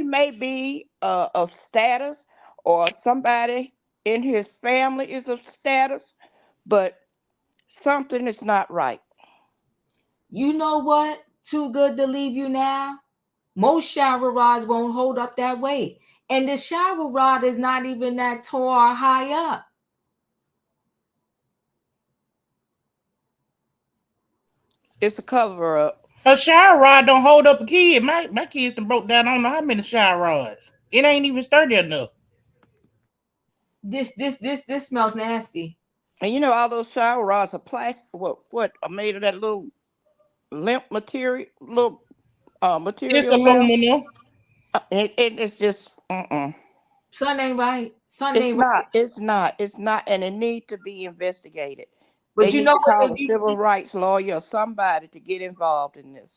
may be of status, or somebody in his family is of status, but something is not right. You know what? Too good to leave you now. Most shower rods won't hold up that weight. And the shower rod is not even that tall or high up. It's a cover up. A shower rod don't hold up a kid. My kids done broke down. I don't know how many shower rods. It ain't even sturdy enough. This smells nasty. And you know all those shower rods are plastic. What are made of that little limp material, little It's material there. aluminum. It's just. Son ain't right. Son It's ain't right. not. It's not. It's not. And it need to be investigated. But They you need know to what call they a need? civil rights lawyer or somebody to get involved in this.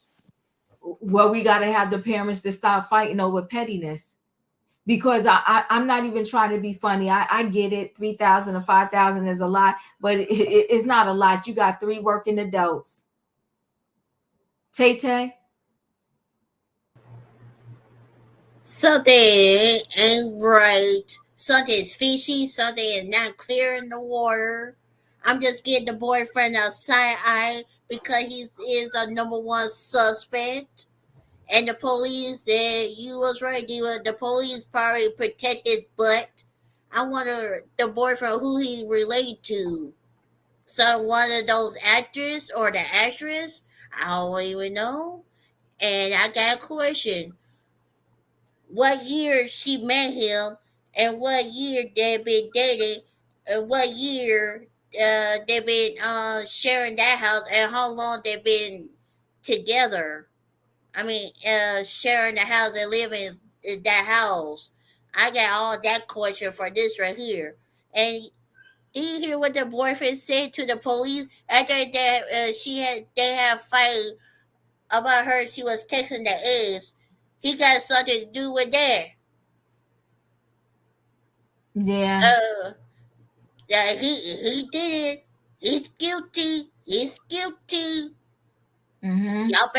Well, we got to have the parents to stop fighting over pettiness. Because I'm not even trying to be funny. I get it. 3,000 or 5,000 is a lot, but it's not a lot. You got 3 working adults. Tay-Tay? Something ain't right. Something's fishy. Something is not clear in the water. I'm just getting the boyfriend a side eye because he is the number one suspect. And the police said you was right, Diva. The police probably protect his butt. I wonder the boyfriend who he relate to. So one of those actors or the actress? I don't even know. And I got a question. What year she met him and what year they've been dating and what year they've been sharing that house and how long they've been together. I mean, sharing the house and living in that house. I got all that question for this right here. And did you hear what the boyfriend said to the police after that? They had fight about her. She was texting the ex. He got something to do with that. Yeah. Yeah, he did it. He's guilty. He's guilty. Mm-hmm. Y'all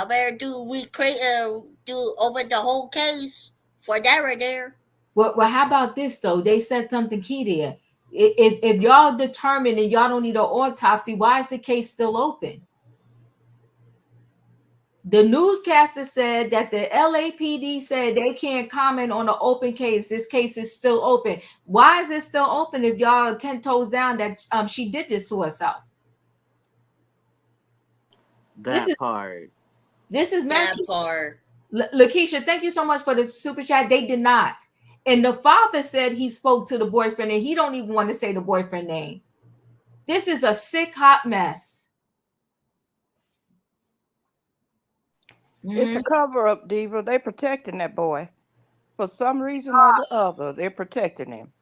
better do open the whole case for that right there. Well, how about this though? They said something key there. If y'all determined and y'all don't need an autopsy, why is the case still open? The newscaster said that the LAPD said they can't comment on an open case. This case is still open. Why is it still open if y'all are 10 toes down that she did this to herself? Part. This is messy. That part. Lakeisha, thank you so much for the super chat. They did not. And the father said he spoke to the boyfriend and he don't even want to say the boyfriend name. This is a sick, hot mess. It's a cover up, Diva. They protecting that boy. For some reason or the other, they're protecting him.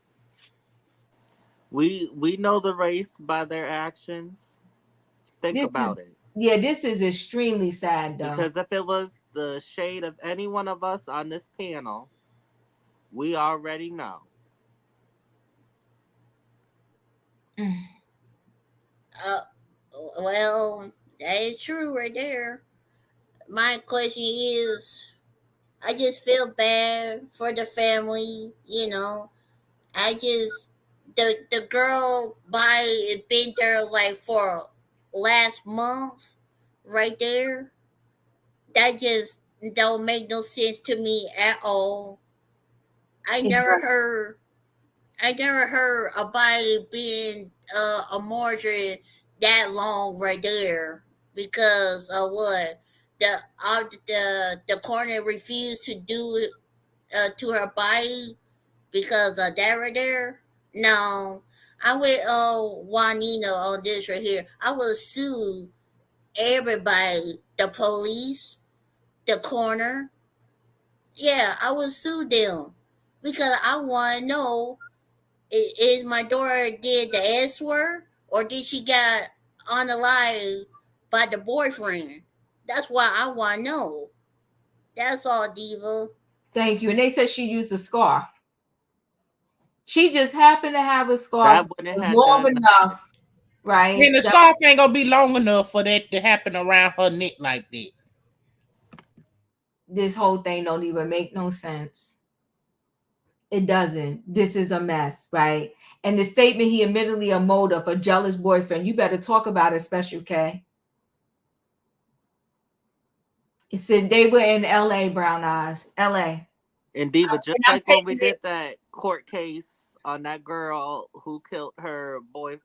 We know the race by their actions. Think about it. Yeah, this is extremely sad though. Because if it was the shade of any one of us on this panel, we already know. Well, that is true right there. My question is, I just feel bad for the family. You know, I just the girl by been there like for last month, right there. That just don't make no sense to me at all. I never heard a body being a martyr that long right there because of what the coroner refused to do it to her body because of that right there. No, I with Juanita on this right here. I will sue everybody, the police, the coroner. Yeah, I will sue them because I want to know is my daughter did the S word or did she get unalive by the boyfriend? That's why I want to know. That's all, Diva. Thank you. And they said she used a scarf. She just happened to have a scarf that was long enough, right? And the scarf ain't gonna be long enough for that to happen around her neck like that. This whole thing don't even make no sense. It doesn't. This is a mess, right? And the statement, he admittedly a motive, a jealous boyfriend. You better talk about it, Special K. It said they were in LA, Brown Eyes. LA. And Diva, just And I'm like when we taking did that court case on that girl who killed her boy,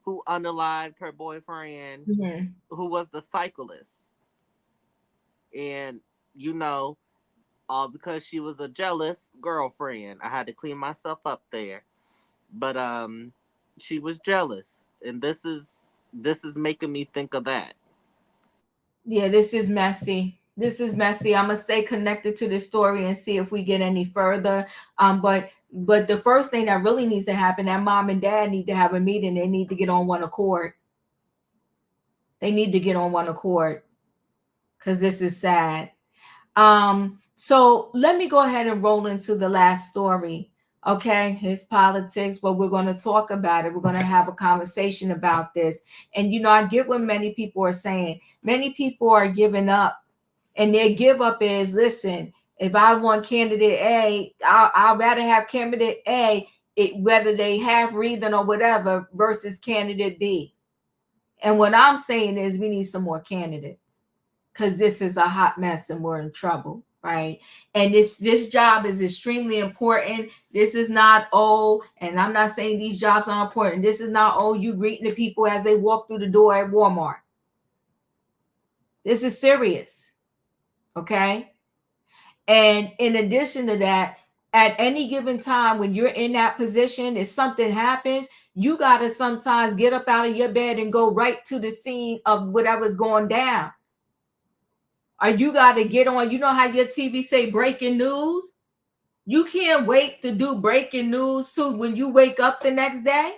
who unalived her boyfriend, who was the cyclist. And, you know, all because she was a jealous girlfriend. I had to clean myself up there. But she was jealous. And this is making me think of that. Yeah, this is messy. This is messy. I'm gonna stay connected to this story and see if we get any further. But the first thing that really needs to happen, that mom and dad need to have a meeting. They need to get on one accord. They need to get on one accord because this is sad. So let me go ahead and roll into the last story. Okay, it's politics, but we're going to talk about it. We're going to have a conversation about this. And, you know, I get what many people are saying. Many people are giving up, and their give up is, listen, if I want candidate A, I'd rather have candidate A, whether they have reason or whatever, versus candidate B. And what I'm saying is we need some more candidates because this is a hot mess and we're in trouble. Right. And this job is extremely important. This is not, and I'm not saying these jobs are important. This is not, you greeting the people as they walk through the door at Walmart. This is serious. Okay. And in addition to that, at any given time when you're in that position, if something happens, you got to sometimes get up out of your bed and go right to the scene of whatever's going down. Or you got to get on, you know how your TV say breaking news? You can't wait to do breaking news too when you wake up the next day.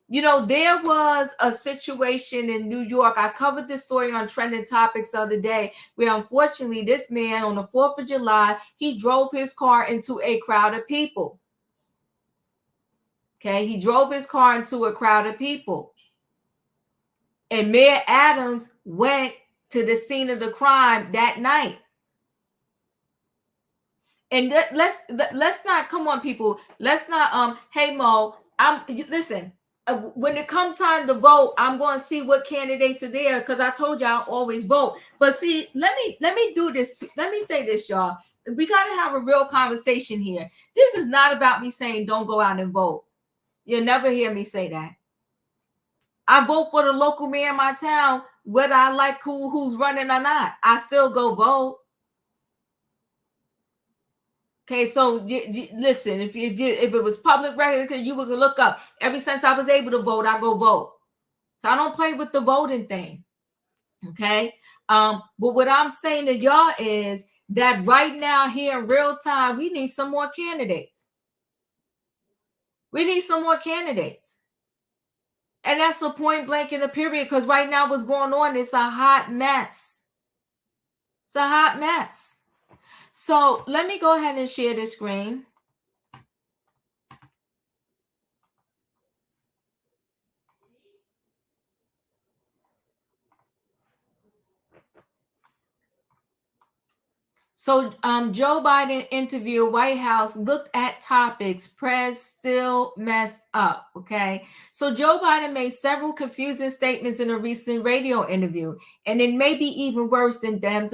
You know, there was a situation in New York. I covered this story on Trending Topics the other day, where unfortunately this man on the 4th of July, he drove his car into a crowd of people. Okay, he drove his car into a crowd of people. And Mayor Adams went to the scene of the crime that night. And let's not, come on, people. Let's not, hey Mo, listen, when it comes time to vote, I'm going to see what candidates are there because I told you I always vote. But see, let me do this. Let me say this, y'all. We got to have a real conversation here. This is not about me saying don't go out and vote. You'll never hear me say that. I vote for the local mayor in my town, whether I like who's running or not. I still go vote. Okay, so listen, if it was public record, you would look up. Ever since I was able to vote, I go vote. So I don't play with the voting thing. Okay, but what I'm saying to y'all is that right now, here in real time, we need some more candidates. We need some more candidates. And that's a point blank in the period, because right now what's going on is a hot mess. It's a hot mess. So let me go ahead and share the screen. So Joe Biden interview, White House looked at topics, press still messed up, okay? So Joe Biden made several confusing statements in a recent radio interview, and it may be even worse than Dems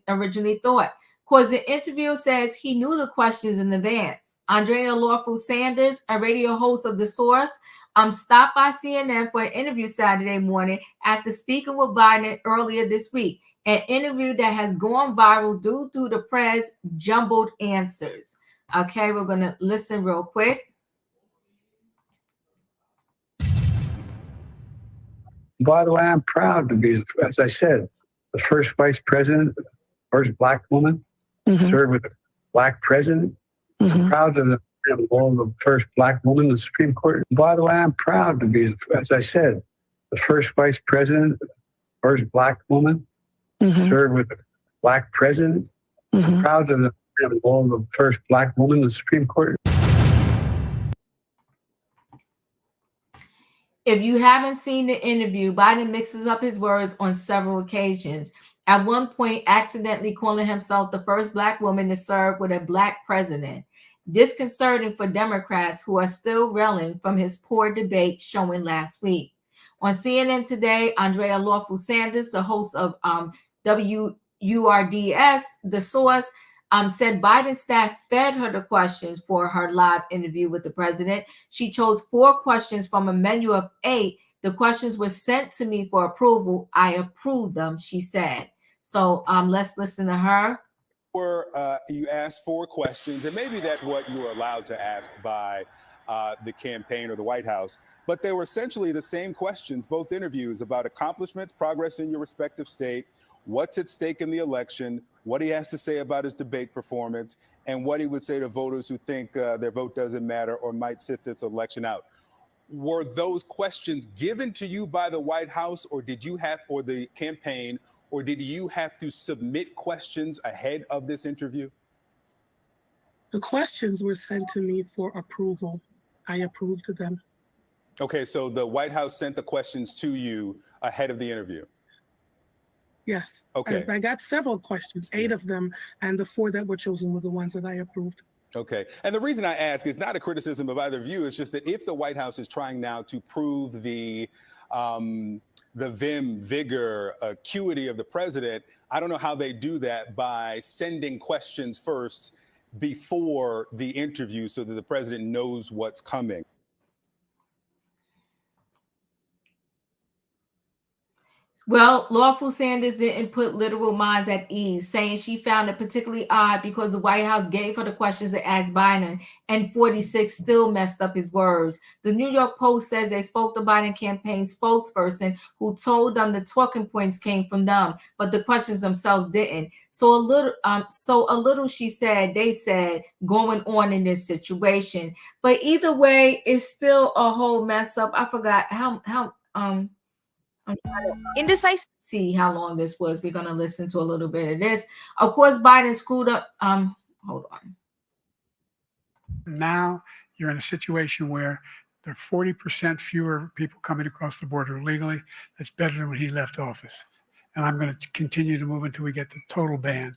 originally thought. Because the interview says he knew the questions in advance. Andrea Lawful Sanders, a radio host of The Source, stopped by CNN for an interview Saturday morning after speaking with Biden earlier this week. An interview that has gone viral due to the press jumbled answers. Okay, we're going to listen real quick. By the way, I'm proud to be, as I said, the first vice president, first black woman, served with a black president. I'm proud to the role of the first black woman in the Supreme Court. By the way, I'm proud to be, as I said, the first vice president, first black woman, served with a black president. I'm proud to the role of the first black woman in the Supreme Court. If you haven't seen the interview, Biden mixes up his words on several occasions. At one point, accidentally calling himself the first black woman to serve with a black president. disconcerting for Democrats who are still reeling from his poor debate showing last week. On CNN today, Andrea Lawful Sanders, the host of WURDS, The Source, said Biden's staff fed her the questions for her live interview with the president. She chose 4 questions from a menu of 8. The questions were sent to me for approval. I approved them, she said. So let's listen to her. You asked 4 questions, and maybe that's what you were allowed to ask by the campaign or the White House. But they were essentially the same questions, both interviews, about accomplishments, progress in your respective state, what's at stake in the election, what he has to say about his debate performance, and what he would say to voters who think their vote doesn't matter or might sit this election out. Were those questions given to you by the White House, or did you have, or the campaign, or did you have to submit questions ahead of this interview? The questions were sent to me for approval. I approved them. Okay, so the White House sent the questions to you ahead of the interview? Yes. Okay. I got several questions, 8 of them, and the 4 that were chosen were the ones that I approved. Okay. And the reason I ask is not a criticism of either of you. It's just that if the White House is trying now to prove the vim, vigor, acuity of the president, I don't know how they do that by sending questions first before the interview so that the president knows what's coming. Well, Lawful Sanders didn't put literal minds at ease, saying she found it particularly odd because the White House gave her the questions to ask Biden, and 46 still messed up his words. The New York Post says they spoke to Biden campaign spokesperson who told them the talking points came from them, but the questions themselves didn't. So a little, she said, they said, going on in this situation. But either way, it's still a whole mess up. I forgot how indecisive. See how long this was. We're gonna listen to a little bit of this. Of course, Biden screwed up. Hold on. Now you're in a situation where there are 40% fewer people coming across the border illegally. That's better than when he left office. And I'm going to continue to move until we get the total ban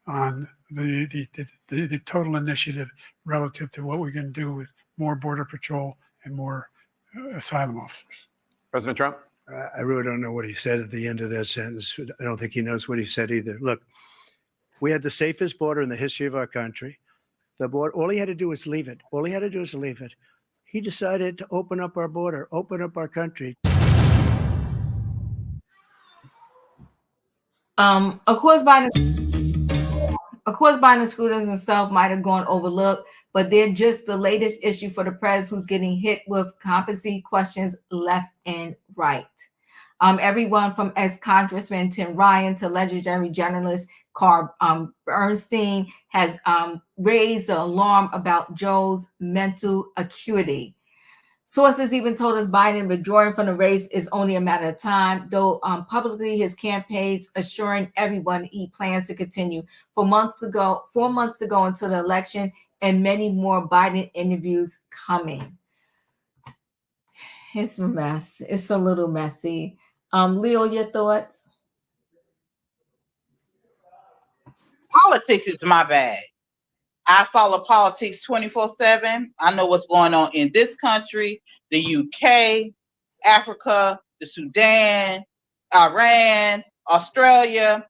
on the total initiative relative to what we're going to do with more border patrol and more asylum officers. President Trump? I really don't know what he said at the end of that sentence. I don't think he knows what he said either. Look, we had the safest border in the history of our country. The border, all he had to do was leave it. All he had to do was leave it. He decided to open up our border, open up our country. Of course, Biden's scrutiny himself might have gone overlooked, but they're just the latest issue for the press who's getting hit with competency questions left and right. Everyone from ex-Congressman Tim Ryan to legendary journalist Carl Bernstein has raised the alarm about Joe's mental acuity. Sources even told us Biden withdrawing from the race is only a matter of time, though publicly his campaign's assuring everyone he plans to continue. 4 months to go until the election, and many more Biden interviews coming. It's a mess. It's a little messy. Leo, your thoughts? Politics is my bag. I follow politics 24/7. I know what's going on in this country, the UK, Africa, the Sudan, Iran, Australia.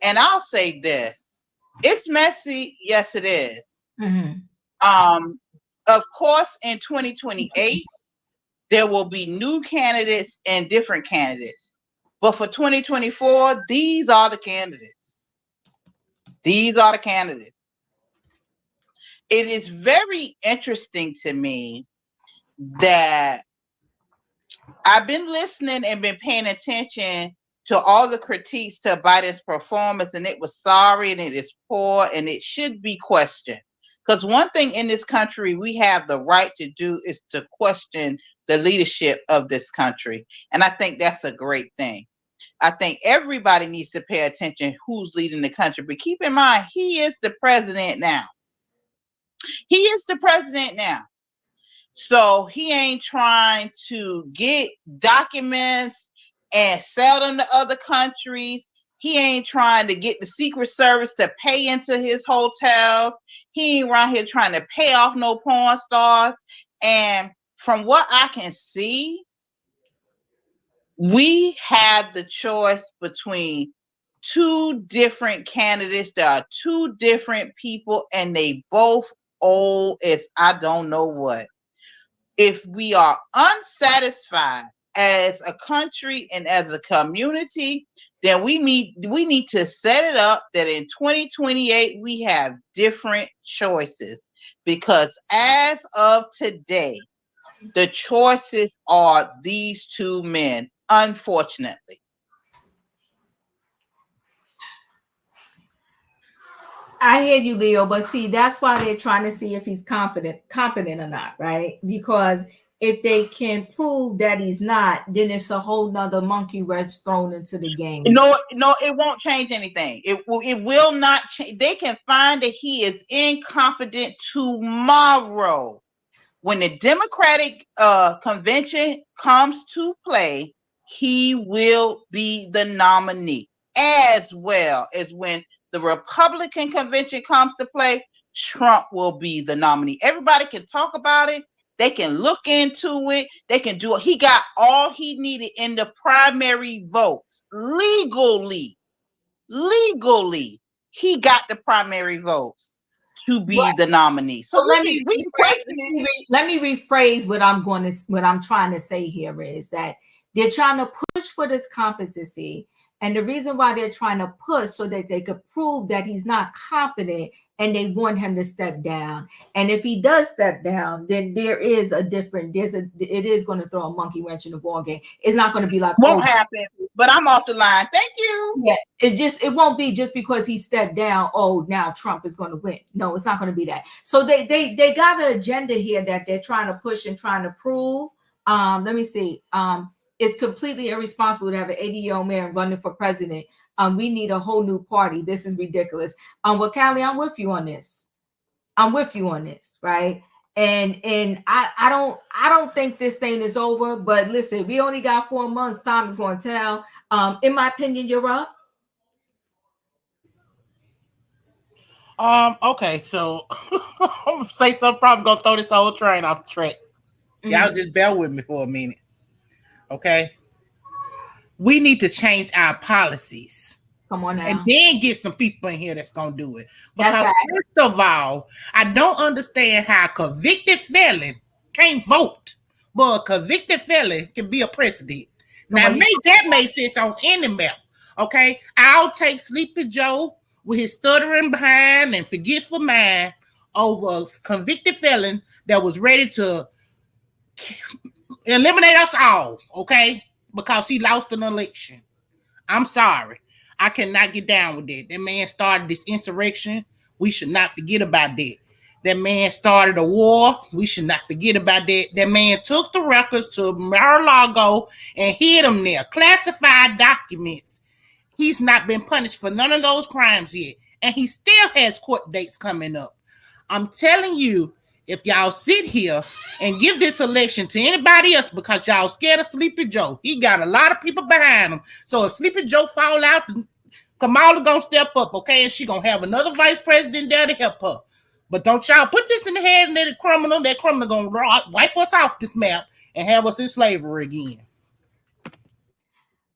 And I'll say this. It's messy. Yes, it is. Mm-hmm. Of course, in 2028, there will be new candidates and different candidates. But for 2024, these are the candidates. These are the candidates. It is very interesting to me that I've been listening and been paying attention to all the critiques to Biden's performance, and it was sorry and it is poor and it should be questioned. Because one thing in this country we have the right to do is to question the leadership of this country. And I think that's a great thing. I think everybody needs to pay attention who's leading the country. But keep in mind, he is the president now. He is the president now. So he ain't trying to get documents and sell them to other countries. He ain't trying to get the Secret Service to pay into his hotels. He ain't around here trying to pay off no porn stars. And from what I can see, we had the choice between two different candidates. There are two different people, and they both old as I don't know what. If we are unsatisfied as a country and as a community, then we need to set it up that in 2028 we have different choices. Because as of today, the choices are these two men, unfortunately. I hear you, Leo, but see, that's why they're trying to see if he's competent or not, right? Because if they can prove that he's not, then it's a whole nother monkey wrench thrown into the game. No, it won't change anything. It will not change. They can find that he is incompetent tomorrow. When the Democratic convention comes to play, he will be the nominee, as well as when the Republican convention comes to play, Trump will be the nominee. Everybody can talk about it. They can look into it. They can do it. He got all he needed in the primary votes legally. He got the primary votes to be the nominee. So let me rephrase what I'm trying to say here is that they're trying to push for this competency. And the reason why they're trying to push so that they could prove that he's not competent, and they want him to step down. And if he does step down, then it is going to throw a monkey wrench in the ball game. It's not going to be like, won't happen, but I'm off the line. Thank you. Yeah, it won't be just because he stepped down. Oh, now Trump is going to win. No, it's not going to be that. So they got an agenda here that they're trying to push and trying to prove. Let me see. It's completely irresponsible to have an 80-year-old man running for president. We need a whole new party. This is ridiculous. Well, Callie, I'm with you on this. Right? And I don't think this thing is over. But listen, we only got 4 months. Time is going to tell. In my opinion, you're up. Okay, so I'm gonna say something, probably gonna throw this whole train off the track. Y'all just bear with me for a minute. Okay, we need to change our policies. Come on now. And then get some people in here that's gonna do it. Because first of all, I don't understand how a convicted felon can't vote, but a convicted felon can be a president. Now, that makes sense on any map. Okay, I'll take Sleepy Joe with his stuttering behind and forgetful mind over a convicted felon that was ready to eliminate us all, okay? Because he lost an election. I'm sorry. I cannot get down with that. That man started this insurrection. We should not forget about that. That man started a war. We should not forget about that. That man took the records to Mar-a-Lago and hid them there. Classified documents. He's not been punished for none of those crimes yet. And he still has court dates coming up. I'm telling you, if y'all sit here and give this election to anybody else because y'all scared of Sleepy Joe, he got a lot of people behind him. So if Sleepy Joe fall out, Kamala gonna step up, okay? And she gonna have another vice president there to help her. But don't y'all put this in the head of that criminal gonna wipe us off this map and have us in slavery again.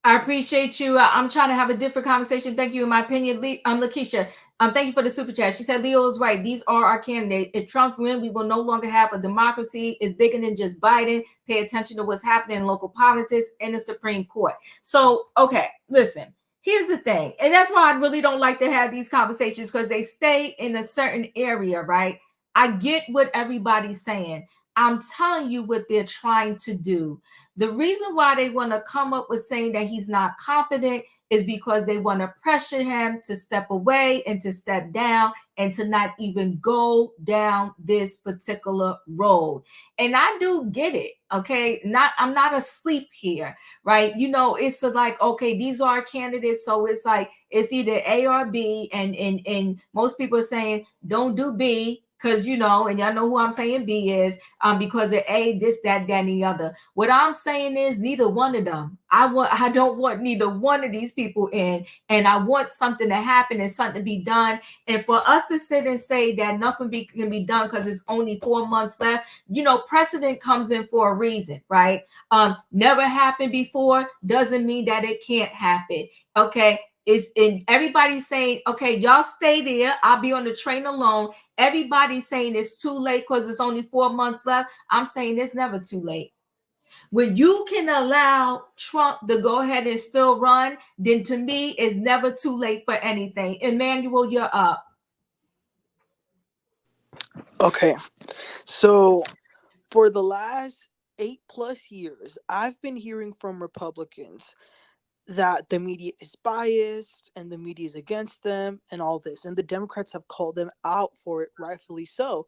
I appreciate you. I'm trying to have a different conversation. Thank you. In my opinion, Lakeisha, thank you for the super chat. She said, Leo is right. These are our candidates. If Trump wins, we will no longer have a democracy. It's bigger than just Biden. Pay attention to what's happening in local politics and the Supreme Court. So, okay, listen. Here's the thing. And that's why I really don't like to have these conversations, because they stay in a certain area, right? I get what everybody's saying. I'm telling you what they're trying to do. The reason why they want to come up with saying that he's not competent is because they want to pressure him to step away and to step down and to not even go down this particular road. And I do get it, okay? I'm not asleep here, right? You know, it's like, okay, these are our candidates, so it's like it's either A or B, and most people are saying don't do B, Because, and y'all know who I'm saying B is, because of A, this, that, and the other. What I'm saying is neither one of them. I don't want neither one of these people in, and I want something to happen and something to be done. And for us to sit and say that nothing can be done because it's only 4 months left, precedent comes in for a reason, right? Never happened before doesn't mean that it can't happen. Okay. Is in everybody's saying, okay, y'all stay there. I'll be on the train alone. Everybody's saying it's too late because it's only 4 months left. I'm saying it's never too late. When you can allow Trump to go ahead and still run, then to me, it's never too late for anything. Emmanuel, you're up. Okay. So for the last 8+ years, I've been hearing from Republicans that the media is biased and the media is against them and all this. And the Democrats have called them out for it, rightfully so.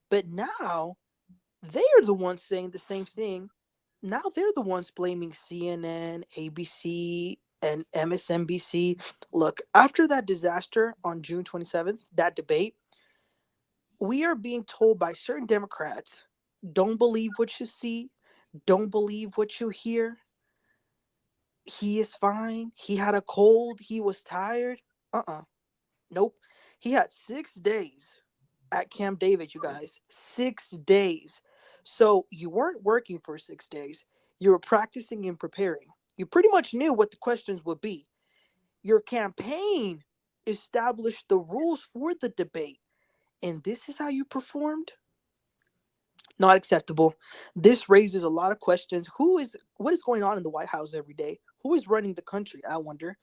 But now they are the ones saying the same thing. Now they're the ones blaming CNN, ABC, and MSNBC. Look, after that disaster on June 27th, that debate, we are being told by certain Democrats, don't believe what you see, don't believe what you hear. He is fine. He had a cold. He was tired. Nope. He had 6 days at Camp David, you guys. 6 days. So you weren't working for 6 days. You were practicing and preparing. You pretty much knew what the questions would be. Your campaign established the rules for the debate. And this is how you performed? Not acceptable. This raises a lot of questions. What is going on in the White House every day? Who is running the country? I wonder.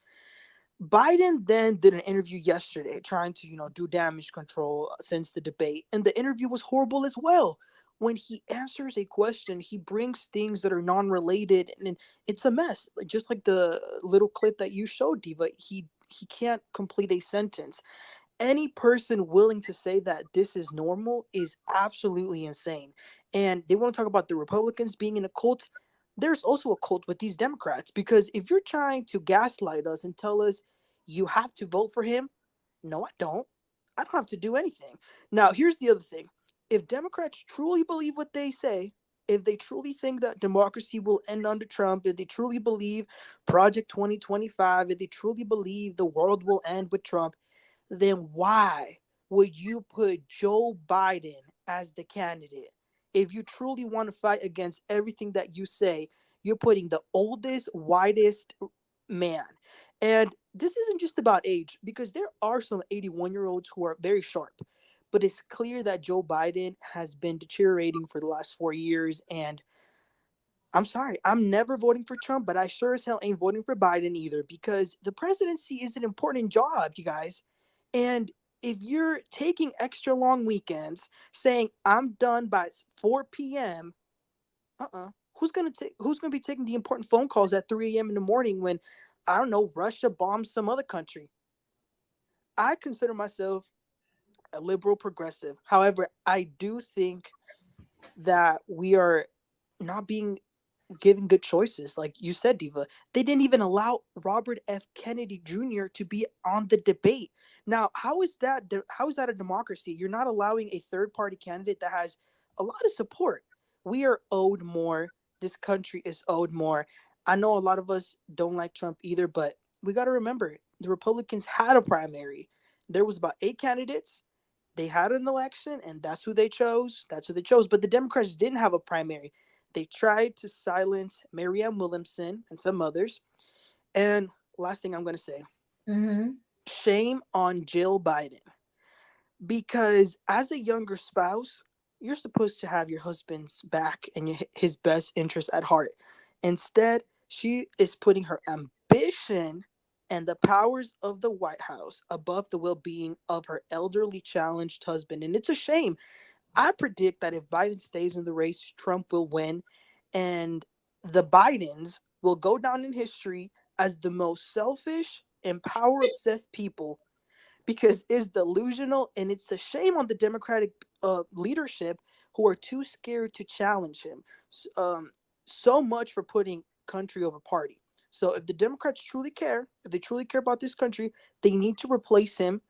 Biden then did an interview yesterday trying to, do damage control since the debate. And the interview was horrible as well. When he answers a question, he brings things that are non-related and it's a mess. Just like the little clip that you showed, Diva, he can't complete a sentence. Any person willing to say that this is normal is absolutely insane. And they want to talk about the Republicans being in a cult. There's also a cult with these Democrats, because if you're trying to gaslight us and tell us you have to vote for him, no, I don't. I don't have to do anything. Now, here's the other thing. If Democrats truly believe what they say, if they truly think that democracy will end under Trump, if they truly believe Project 2025, if they truly believe the world will end with Trump, then why would you put Joe Biden as the candidate? If you truly want to fight against everything that you say, you're putting the oldest, whitest man. And this isn't just about age, because there are some 81-year-olds who are very sharp. But it's clear that Joe Biden has been deteriorating for the last 4 years. And I'm sorry, I'm never voting for Trump, but I sure as hell ain't voting for Biden either, because the presidency is an important job, you guys. And if you're taking extra long weekends, saying I'm done by 4 p.m., who's gonna be taking the important phone calls at 3 a.m. in the morning when, I don't know, Russia bombs some other country? I consider myself a liberal progressive. However, I do think that we are not being given good choices. Like you said, Diva, they didn't even allow Robert F. Kennedy Jr. to be on the debate. Now, how is that a democracy? You're not allowing a third-party candidate that has a lot of support. We are owed more. This country is owed more. I know a lot of us don't like Trump either, but we got to remember the Republicans had a primary. There was about 8 candidates. They had an election, and that's who they chose. But the Democrats didn't have a primary. They tried to silence Marianne Williamson and some others. And last thing I'm going to say, shame on Jill Biden. Because as a younger spouse, you're supposed to have your husband's back and his best interest at heart. Instead, she is putting her ambition and the powers of the White House above the well-being of her elderly, challenged husband. And it's a shame. I predict that if Biden stays in the race, Trump will win, and the Bidens will go down in history as the most selfish and power-obsessed people, because it's delusional, and it's a shame on the Democratic leadership who are too scared to challenge him. So much for putting country over party. So if the Democrats truly care, if they truly care about this country, they need to replace him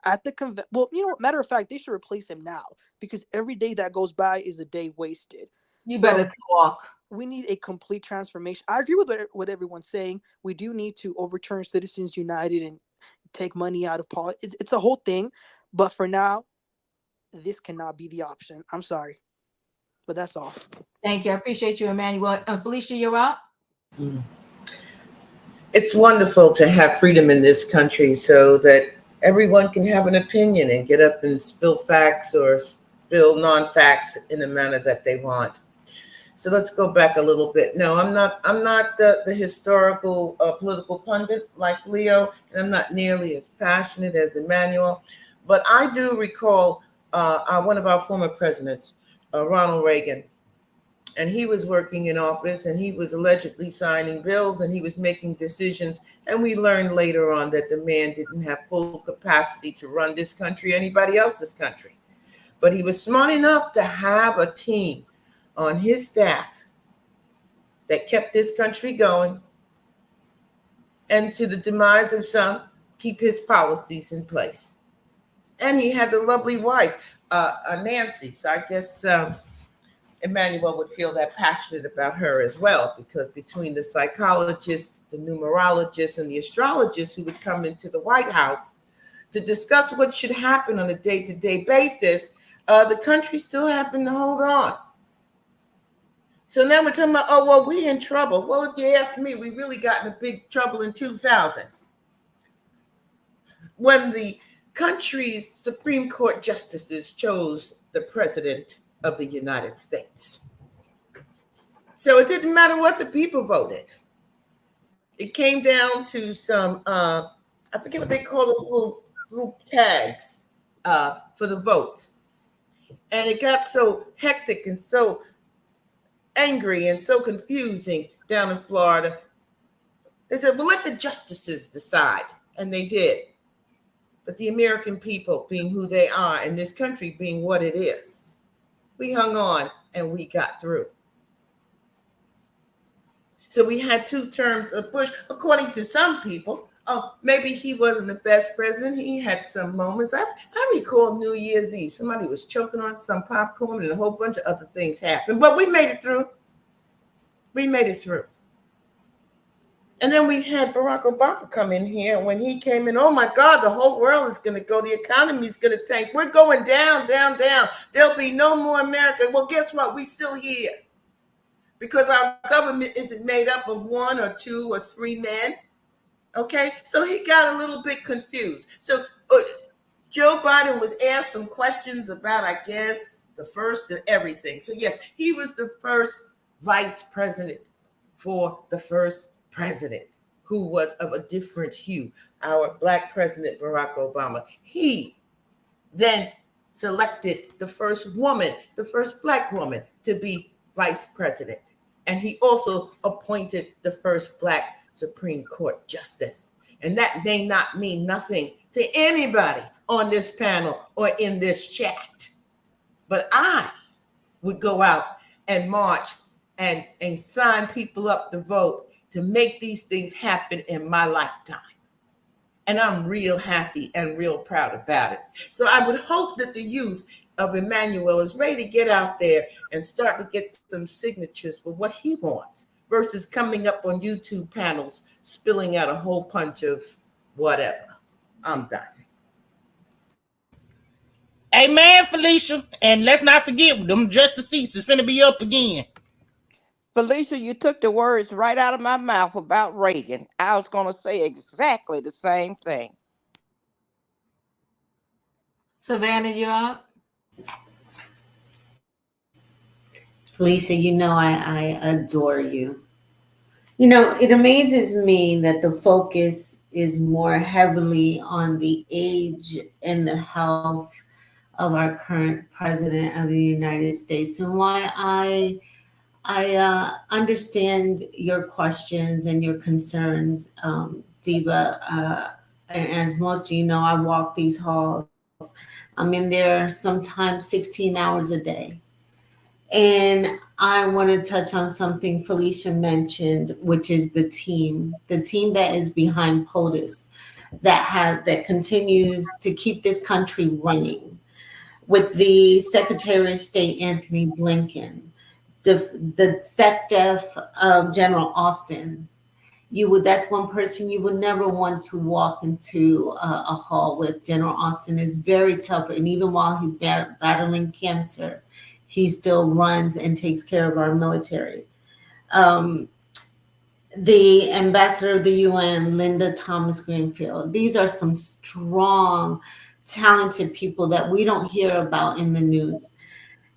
at the well, matter of fact, they should replace him now, because every day that goes by is a day wasted. You better talk. We need a complete transformation. I agree with what everyone's saying. We do need to overturn Citizens United and take money out of politics. It's a whole thing, but for now, this cannot be the option. I'm sorry, but that's all. Thank you. I appreciate you, Emmanuel. Felicia, you're up. It's wonderful to have freedom in this country so that everyone can have an opinion and get up and spill facts or spill non-facts in the manner that they want. So let's go back a little bit. No, I'm not the historical political pundit like Leo, and I'm not nearly as passionate as Emmanuel. But I do recall one of our former presidents, Ronald Reagan, and he was working in office and he was allegedly signing bills and he was making decisions. And we learned later on that the man didn't have full capacity to run this country, anybody else's country. But he was smart enough to have a team on his staff that kept this country going, and to the demise of some, keep his policies in place. And he had the lovely wife, Nancy. So I guess Emmanuel would feel that passionate about her as well, because between the psychologists, the numerologists, and the astrologists who would come into the White House to discuss what should happen on a day-to-day basis, the country still happened to hold on. So now we're talking about, oh, well, we're in trouble. Well, if you ask me, we really got in a big trouble in 2000 when the country's Supreme Court justices chose the president of the United States. So it didn't matter what the people voted. It came down to some, I forget what they call those little group tags for the votes. And it got so hectic and so angry and so confusing down in Florida. They said, well, let the justices decide. And they did. But the American people, being who they are, and this country being what it is, we hung on and we got through. So we had 2 terms of Bush, according to some people. Oh, maybe he wasn't the best president. He had some moments. I recall New Year's Eve. Somebody was choking on some popcorn and a whole bunch of other things happened. But we made it through. We made it through. And then we had Barack Obama come in here. And when he came in, oh my God, the whole world is going to go. The economy is going to tank. We're going down, down, down. There'll be no more America. Well, guess what? We're still here. Because our government isn't made up of 1 or 2 or 3 men. Okay, so he got a little bit confused. So Joe Biden was asked some questions about, I guess, the first of everything. So yes, he was the first vice president for the first president who was of a different hue, our Black president, Barack Obama. He then selected the first woman, the first Black woman to be vice president. And he also appointed the first Black Supreme Court justice. And that may not mean nothing to anybody on this panel or in this chat. But I would go out and march and sign people up to vote to make these things happen in my lifetime. And I'm real happy and real proud about it. So I would hope that the youth of Emmanuel is ready to get out there and start to get some signatures for what he wants, versus coming up on YouTube panels, spilling out a whole bunch of whatever. I'm done. Amen, Felicia. And let's not forget, them justices is finna be up again. Felicia, you took the words right out of my mouth about Reagan. I was going to say exactly the same thing. Savannah, you're up. Felicia, I adore you. It amazes me that the focus is more heavily on the age and the health of our current president of the United States. And why I understand your questions and your concerns, Diva. And as most of you know, I walk these halls. I'm in there sometimes 16 hours a day. And I want to touch on something Felicia mentioned, which is the team that is behind POTUS. that continues to keep this country running, with the Secretary of State Anthony Blinken, the SecDef General Austin. That's one person you would never want to walk into a hall with. General Austin is very tough, and even while he's battling cancer, he still runs and takes care of our military. The ambassador of the UN, Linda Thomas Greenfield. These are some strong, talented people that we don't hear about in the news.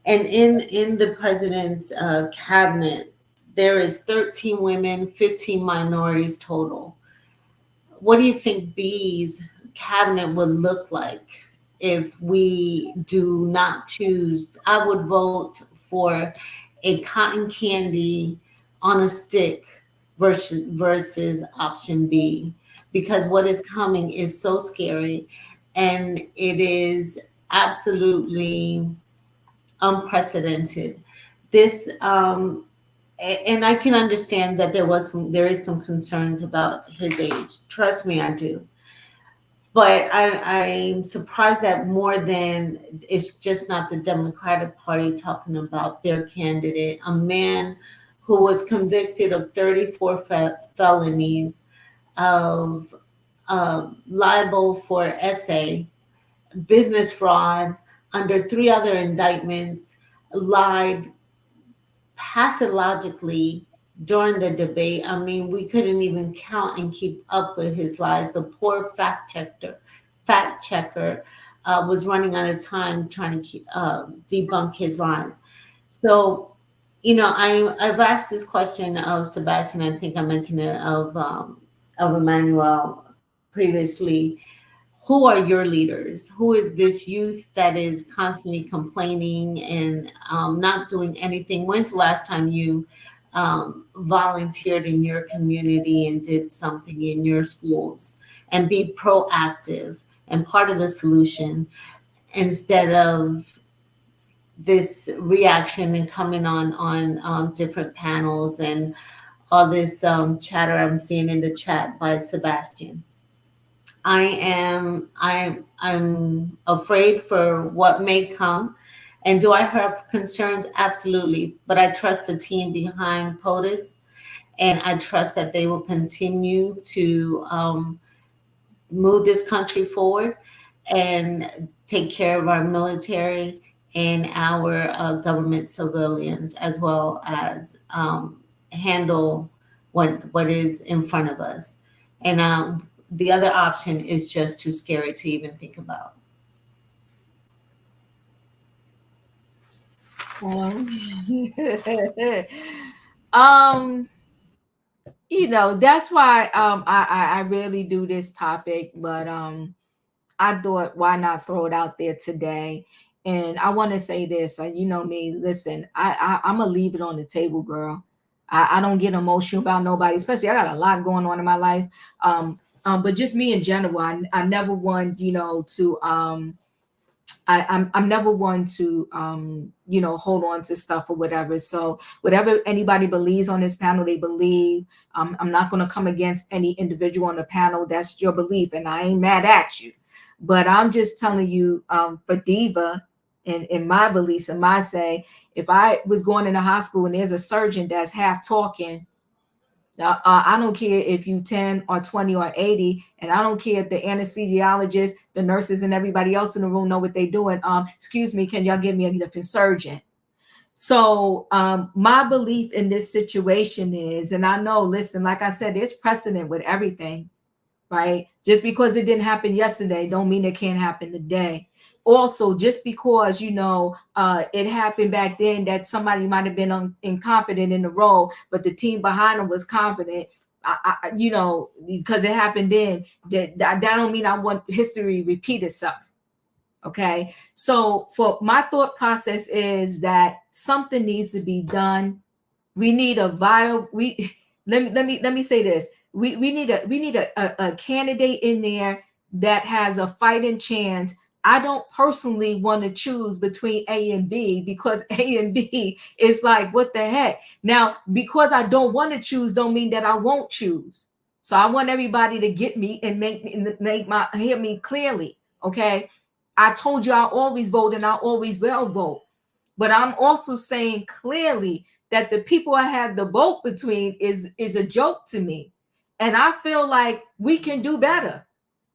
And in the president's cabinet, there is 13 women, 15 minorities total. What do you think B's cabinet would look like if we do not choose? I would vote for a cotton candy on a stick versus option B, because what is coming is so scary, and it is absolutely unprecedented. This and I can understand that there is some concerns about his age. Trust me, I do. But I'm surprised that more than it's just not the Democratic Party talking about their candidate, a man who was convicted of 34 felonies, of libel for essay, business fraud, under 3 other indictments, lied pathologically during the debate. I mean, we couldn't even count and keep up with his lies. The poor fact checker was running out of time trying to debunk his lies. So, I've asked this question of Sebastian. I think I mentioned it of Emmanuel previously. Who are your leaders? Who is this youth that is constantly complaining and not doing anything? When's the last time you volunteered in your community and did something in your schools? And be proactive and part of the solution, instead of this reaction and coming on different panels and all this chatter I'm seeing in the chat by Sebastian. I'm afraid for what may come. And do I have concerns? Absolutely. But I trust the team behind POTUS, and I trust that they will continue to move this country forward and take care of our military and our government civilians, as well as handle what is in front of us. And the other option is just too scary to even think about. That's why I really do this topic, but I thought, why not throw it out there today? And I want to say this, you know me, listen, I'm gonna leave it on the table, girl. I don't get emotional about nobody, especially I got a lot going on in my life. But just me in general, I never want, to I'm never one to hold on to stuff or whatever. So whatever anybody believes on this panel, they believe. I'm not going to come against any individual on the panel. That's your belief, and I ain't mad at you. But I'm just telling you, for Diva, in my beliefs and my say, if I was going in the hospital and there's a surgeon that's half talking, I don't care if you 10 or 20 or 80, and I don't care if the anesthesiologist, the nurses, and everybody else in the room know what they're doing. Excuse me, can y'all give me a different surgeon? So my belief in this situation is, and I know, listen, like I said, there's precedent with everything, right? Just because it didn't happen yesterday don't mean it can't happen today. Also, just because it happened back then, that somebody might have been incompetent in the role, but the team behind them was confident, because it happened then, that don't mean I want history to repeat itself. Okay, so for my thought process is that something needs to be done. We need a let me say this. We need a candidate in there that has a fighting chance. I don't personally want to choose between A and B, because A and B is like, what the heck? Now, because I don't want to choose don't mean that I won't choose. So I want everybody to get me and hear me clearly. Okay. I told you I always vote and I always will vote. But I'm also saying clearly that the people I have the vote between is a joke to me. And I feel like we can do better.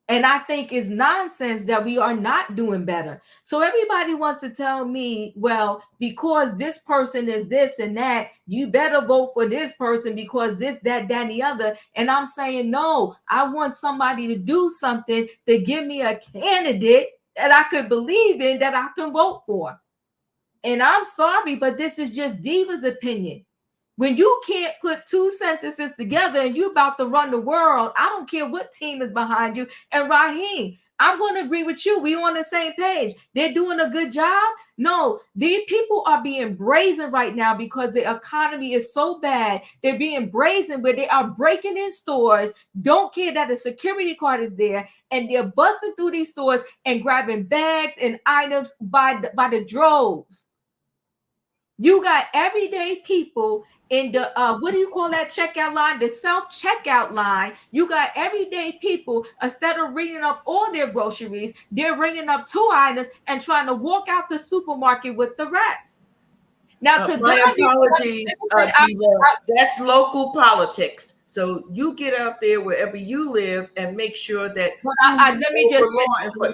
And I think it's nonsense that we are not doing better. So everybody wants to tell me, well, because this person is this and that, you better vote for this person because this, that, and the other. And I'm saying, no, I want somebody to do something to give me a candidate that I could believe in, that I can vote for. And I'm sorry, but this is just Diva's opinion. When you can't put two sentences together and you're about to run the world, I don't care what team is behind you. And Raheem, I'm going to agree with you. We on the same page. They're doing a good job. No, these people are being brazen right now because the economy is so bad. They're being brazen where they are breaking in stores, don't care that a security card is there, and they're busting through these stores and grabbing bags and items by the droves. You got everyday people in the what do you call that checkout line? The self-checkout line. You got everyday people, instead of ringing up all their groceries, they're ringing up 2 items and trying to walk out the supermarket with the rest. Now, to my apologies, Diva. That's local politics. So you get out there wherever you live and make sure that let me just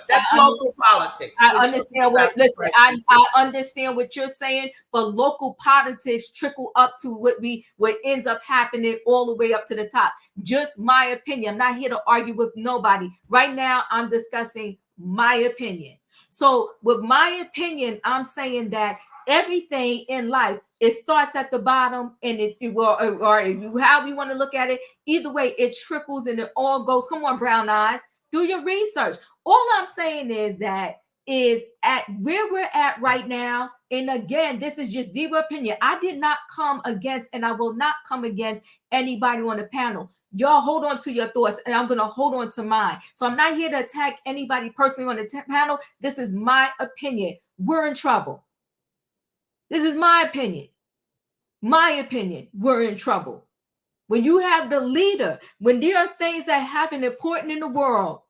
that's local politics. I understand what I understand what you're saying, but local politics trickle up to what ends up happening all the way up to the top. Just my opinion. I'm not here to argue with nobody. Right now, I'm discussing my opinion. So with my opinion, I'm saying that everything in life, it starts at the bottom, and it will, or how we want to look at it, either way, it trickles and it all goes. Come on, brown eyes, do your research. All I'm saying is that is at where we're at right now. And again, this is just Diva opinion. I did not come against, and I will not come against anybody on the panel. Y'all hold on to your thoughts, and I'm going to hold on to mine. So I'm not here to attack anybody personally on the panel. This is my opinion. We're in trouble. This is my opinion. My opinion. We're in trouble. When you have the leader, when there are things that happen important in the world,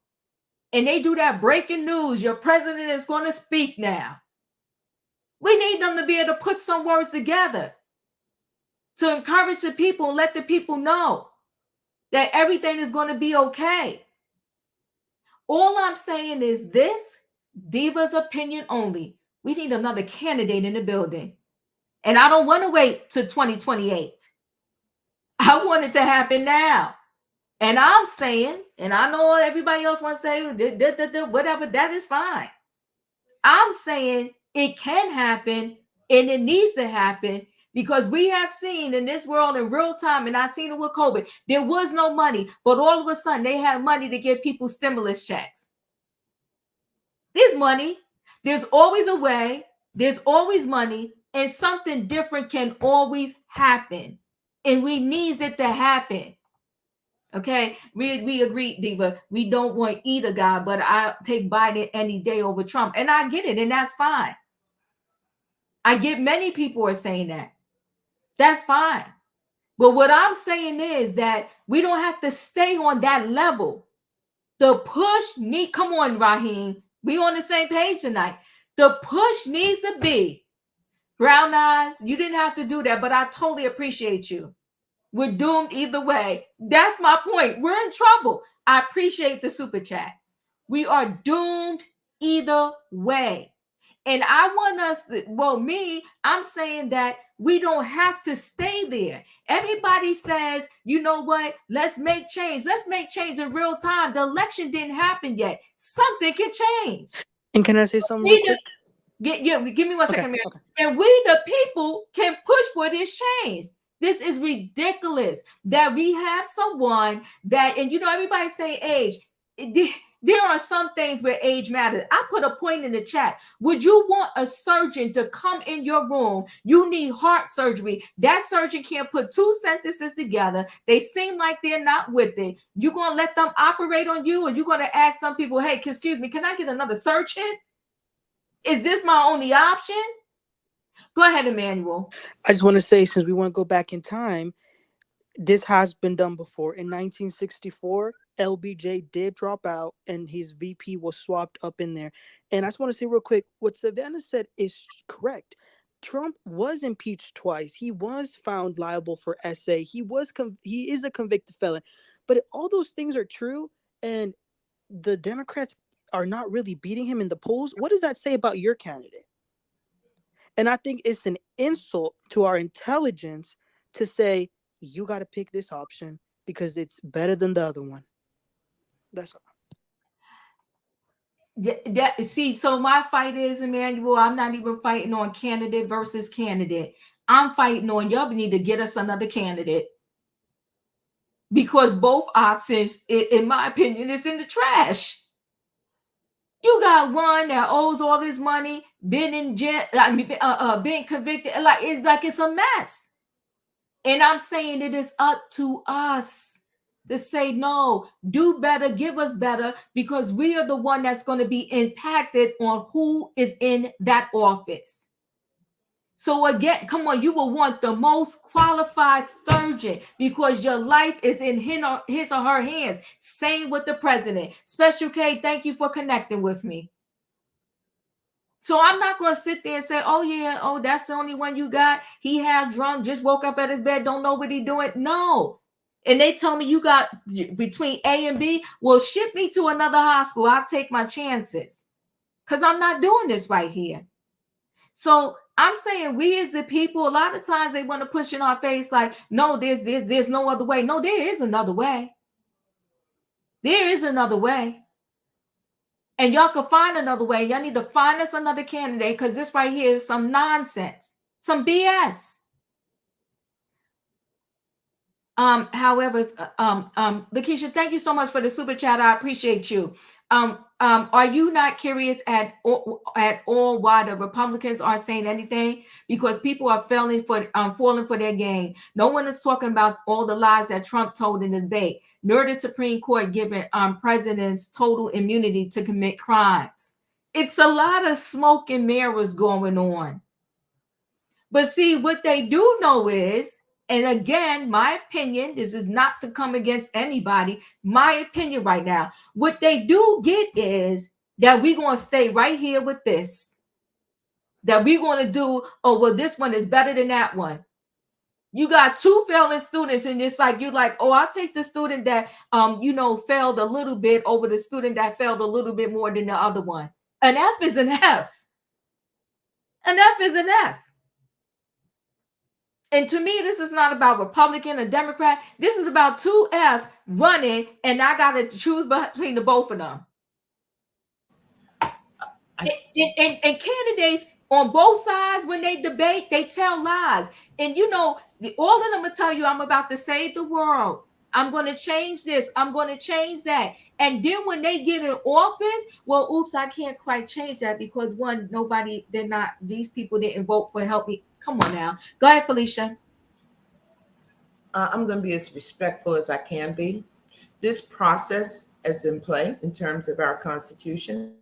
and they do that breaking news, your president is going to speak now. We need them to be able to put some words together to encourage the people and let the people know that everything is going to be okay. All I'm saying is this, Diva's opinion only. We need another candidate in the building. And I don't want to wait till 2028. I want it to happen now. And I'm saying, and I know everybody else wants to say, whatever, that is fine. I'm saying it can happen and it needs to happen, because we have seen in this world in real time, and I've seen it with COVID, there was no money, but all of a sudden they had money to give people stimulus checks. There's money. There's always a way. There's always money, and something different can always happen. And we need it to happen. Okay, we agree, Diva. We don't want either guy, but I take Biden any day over Trump, and I get it, and that's fine. I get many people are saying that. That's fine. But what I'm saying is that we don't have to stay on that level. The push need, come on, Raheem. We on the same page tonight. The push needs to be, brown eyes, you didn't have to do that, but I totally appreciate you. We're doomed either way. That's my point. We're in trouble. I appreciate the super chat. We are doomed either way. And I want us to, I'm saying that we don't have to stay there. Everybody says, you know what? Let's make change. Let's make change in real time. The election didn't happen yet. Something can change. And can I say something real quick? Give me 1 second, Mary. Okay. And we, the people, can push for this change. This is ridiculous that we have someone that, and everybody say age. There are some things where age matters. I put a point in the chat. Would you want a surgeon to come in your room? You need heart surgery. That surgeon can't put 2 sentences together. They seem like they're not with it. You going to let them operate on you, or you going to ask some people, hey, excuse me, can I get another surgeon? Is this my only option? Go ahead, Emmanuel. I just want to say, since we want to go back in time, this has been done before. In 1964, LBJ did drop out and his VP was swapped up in there. And I just want to say real quick, what Savannah said is correct. Trump was impeached twice. He was found liable for SA. He is a convicted felon. But if all those things are true and the Democrats are not really beating him in the polls, what does that say about your candidate? And I think it's an insult to our intelligence to say, you got to pick this option because it's better than the other one. That's all. See, so my fight is, Emmanuel, I'm not even fighting on candidate versus candidate. I'm fighting on y'all need to get us another candidate. Because both options, in my opinion, is in the trash. You got one that owes all this money, been in jail, being convicted, it's a mess. And I'm saying it is up to us to say, no, do better, give us better, because we are the one that's going to be impacted on who is in that office. So again, come on, you will want the most qualified surgeon because your life is in his or her hands. Same with the president. Special K, thank you for connecting with me. So I'm not going to sit there and say, oh, yeah, oh, that's the only one you got. He had drunk, just woke up at his bed, don't know what he's doing. No. And they told me you got between A and B. Well, ship me to another hospital. I'll take my chances because I'm not doing this right here. So I'm saying we as the people, a lot of times they want to push in our face like, no, there's no other way. No, there is another way. There is another way. And y'all can find another way. Y'all need to find us another candidate because this right here is some nonsense, some BS. However, Lakeisha, thank you so much for the super chat. I appreciate you. Are you not curious at all why the Republicans aren't saying anything? Because people are falling for their game. No one is talking about all the lies that Trump told in the debate. Nor the Supreme Court giving presidents total immunity to commit crimes. It's a lot of smoke and mirrors going on. But see, what they do know is, and again, my opinion, this is not to come against anybody, my opinion right now, what they do get is that we're going to stay right here with this. That we're going to do, oh, well, this one is better than that one. You got two failing students, and it's like, you're like, oh, I'll take the student that, failed a little bit over the student that failed a little bit more than the other one. An F is an F. An F is an F. And to me, this is not about Republican or Democrat. This is about two Fs running, and I got to choose between the both of them. And candidates on both sides, when they debate, they tell lies. And, all of them will tell you, I'm about to save the world. I'm going to change this. I'm going to change that. And then when they get in office, well, oops, I can't quite change that because these people didn't vote for help me. Come on now. Go ahead, Felicia. I'm going to be as respectful as I can be. This process is in play in terms of our Constitution.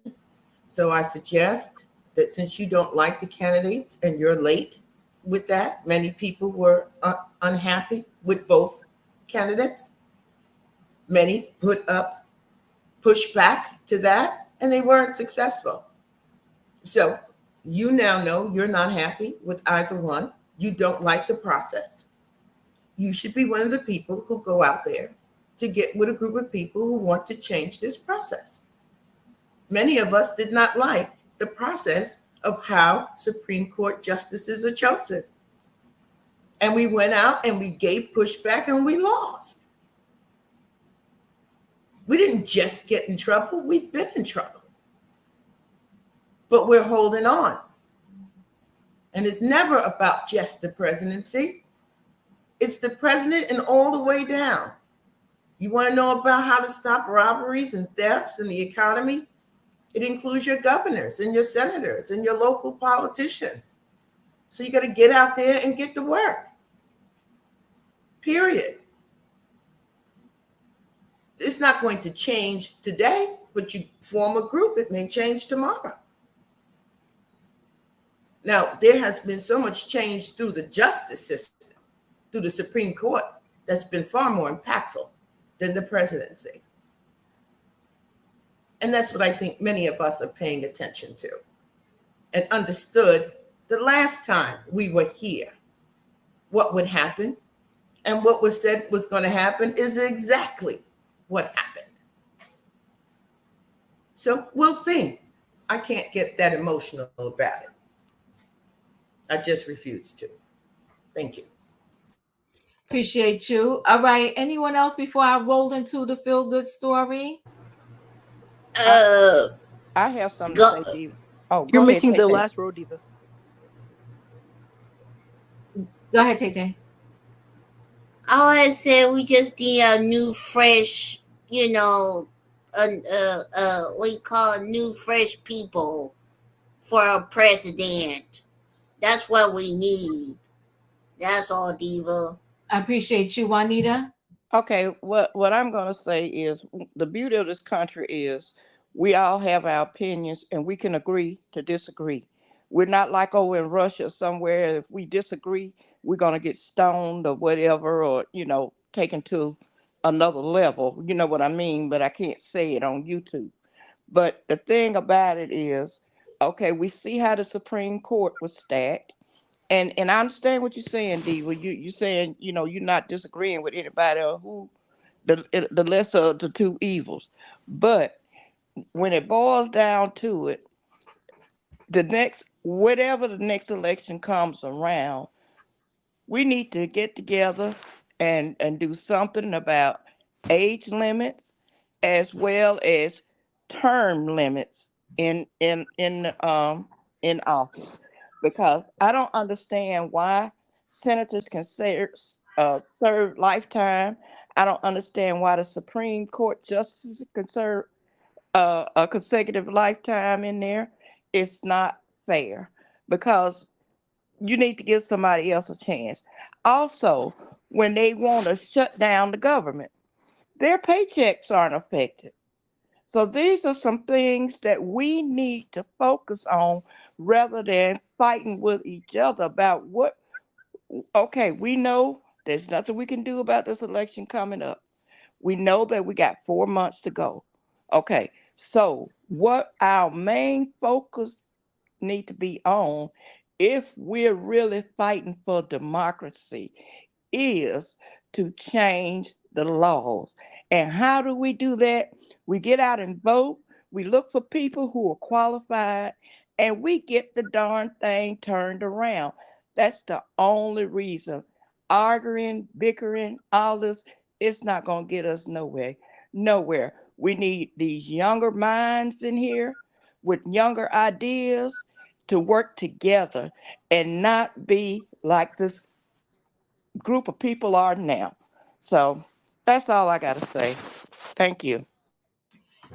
So I suggest that since you don't like the candidates and you're late with that, many people were unhappy with both candidates. Many push back to that, and they weren't successful. So you now know you're not happy with either one. You don't like the process. You should be one of the people who go out there to get with a group of people who want to change this process. Many of us did not like the process of how Supreme Court justices are chosen. And we went out and we gave pushback and we lost. We didn't just get in trouble, we've been in trouble. But we're holding on. And it's never about just the presidency. It's the president and all the way down. You want to know about how to stop robberies and thefts in the economy? It includes your governors and your senators and your local politicians. So you got to get out there and get to work. Period. It's not going to change today, but you form a group, it may change tomorrow. Now, there has been so much change through the justice system, through the Supreme Court, that's been far more impactful than the presidency. And that's what I think many of us are paying attention to and understood the last time we were here. What would happen and what was said was going to happen is exactly what happened. So we'll see. I can't get that emotional about it. I just refuse to. Thank you. Appreciate you. All right. Anyone else before I roll into the feel good story? I have something to say, Diva. Oh, You're go ahead, missing the Tay. last row, Diva. Go ahead, Tay. All I said, we just need a new, fresh, what you call it, new, fresh people for a president. That's what we need. That's all, Diva. I appreciate you, Juanita. Okay, what I'm going to say is the beauty of this country is we all have our opinions and we can agree to disagree. We're not like over in Russia somewhere. If we disagree, we're going to get stoned or whatever, or, taken to another level. You know what I mean? But I can't say it on YouTube. But the thing about it is, okay, we see how the Supreme Court was stacked. And I understand what you're saying, Diva. You're saying, you're not disagreeing with anybody or who the lesser of the two evils. But when it boils down to it, whatever the next election comes around, we need to get together and do something about age limits as well as term limits in office, because I don't understand why senators can serve lifetime. I don't understand why the Supreme Court justices can serve a consecutive lifetime in there. It's not fair, because you need to give somebody else a chance. Also, when they want to shut down the government, their paychecks aren't affected. So these are some things that we need to focus on rather than fighting with each other about what. Okay, we know there's nothing we can do about this election coming up. We know that we got 4 months to go. Okay, so what our main focus need to be on, if we're really fighting for democracy, is to change the laws. And how do we do that? We get out and vote. We look for people who are qualified, and we get the darn thing turned around. That's the only reason. Arguing, bickering, all this, it's not going to get us nowhere. Nowhere. We need these younger minds in here with younger ideas to work together and not be like this group of people are now. So that's all I got to say. Thank you.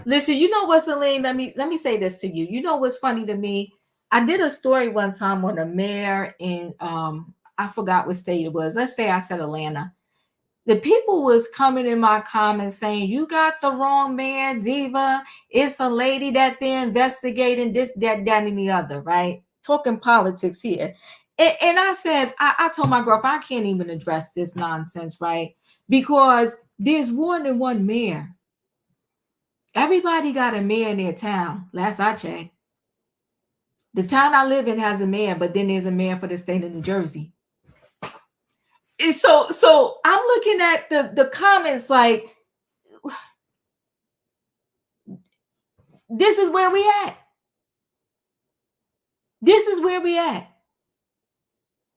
Listen, you know what, Celine? Let me say this to you. You know what's funny to me? I did a story one time on a mayor in I forgot what state it was. Let's say I said Atlanta. The people was coming in my comments saying, "You got the wrong man, Diva. It's a lady that they're investigating this, that, and the other," right? Talking politics here. And I said, I told my girlfriend, I can't even address this nonsense, right? Because there's more than one mayor. Everybody got a mayor in their town. Last I checked. The town I live in has a mayor, but then there's a mayor for the state of New Jersey. So I'm looking at the comments like, this is where we at. This is where we at.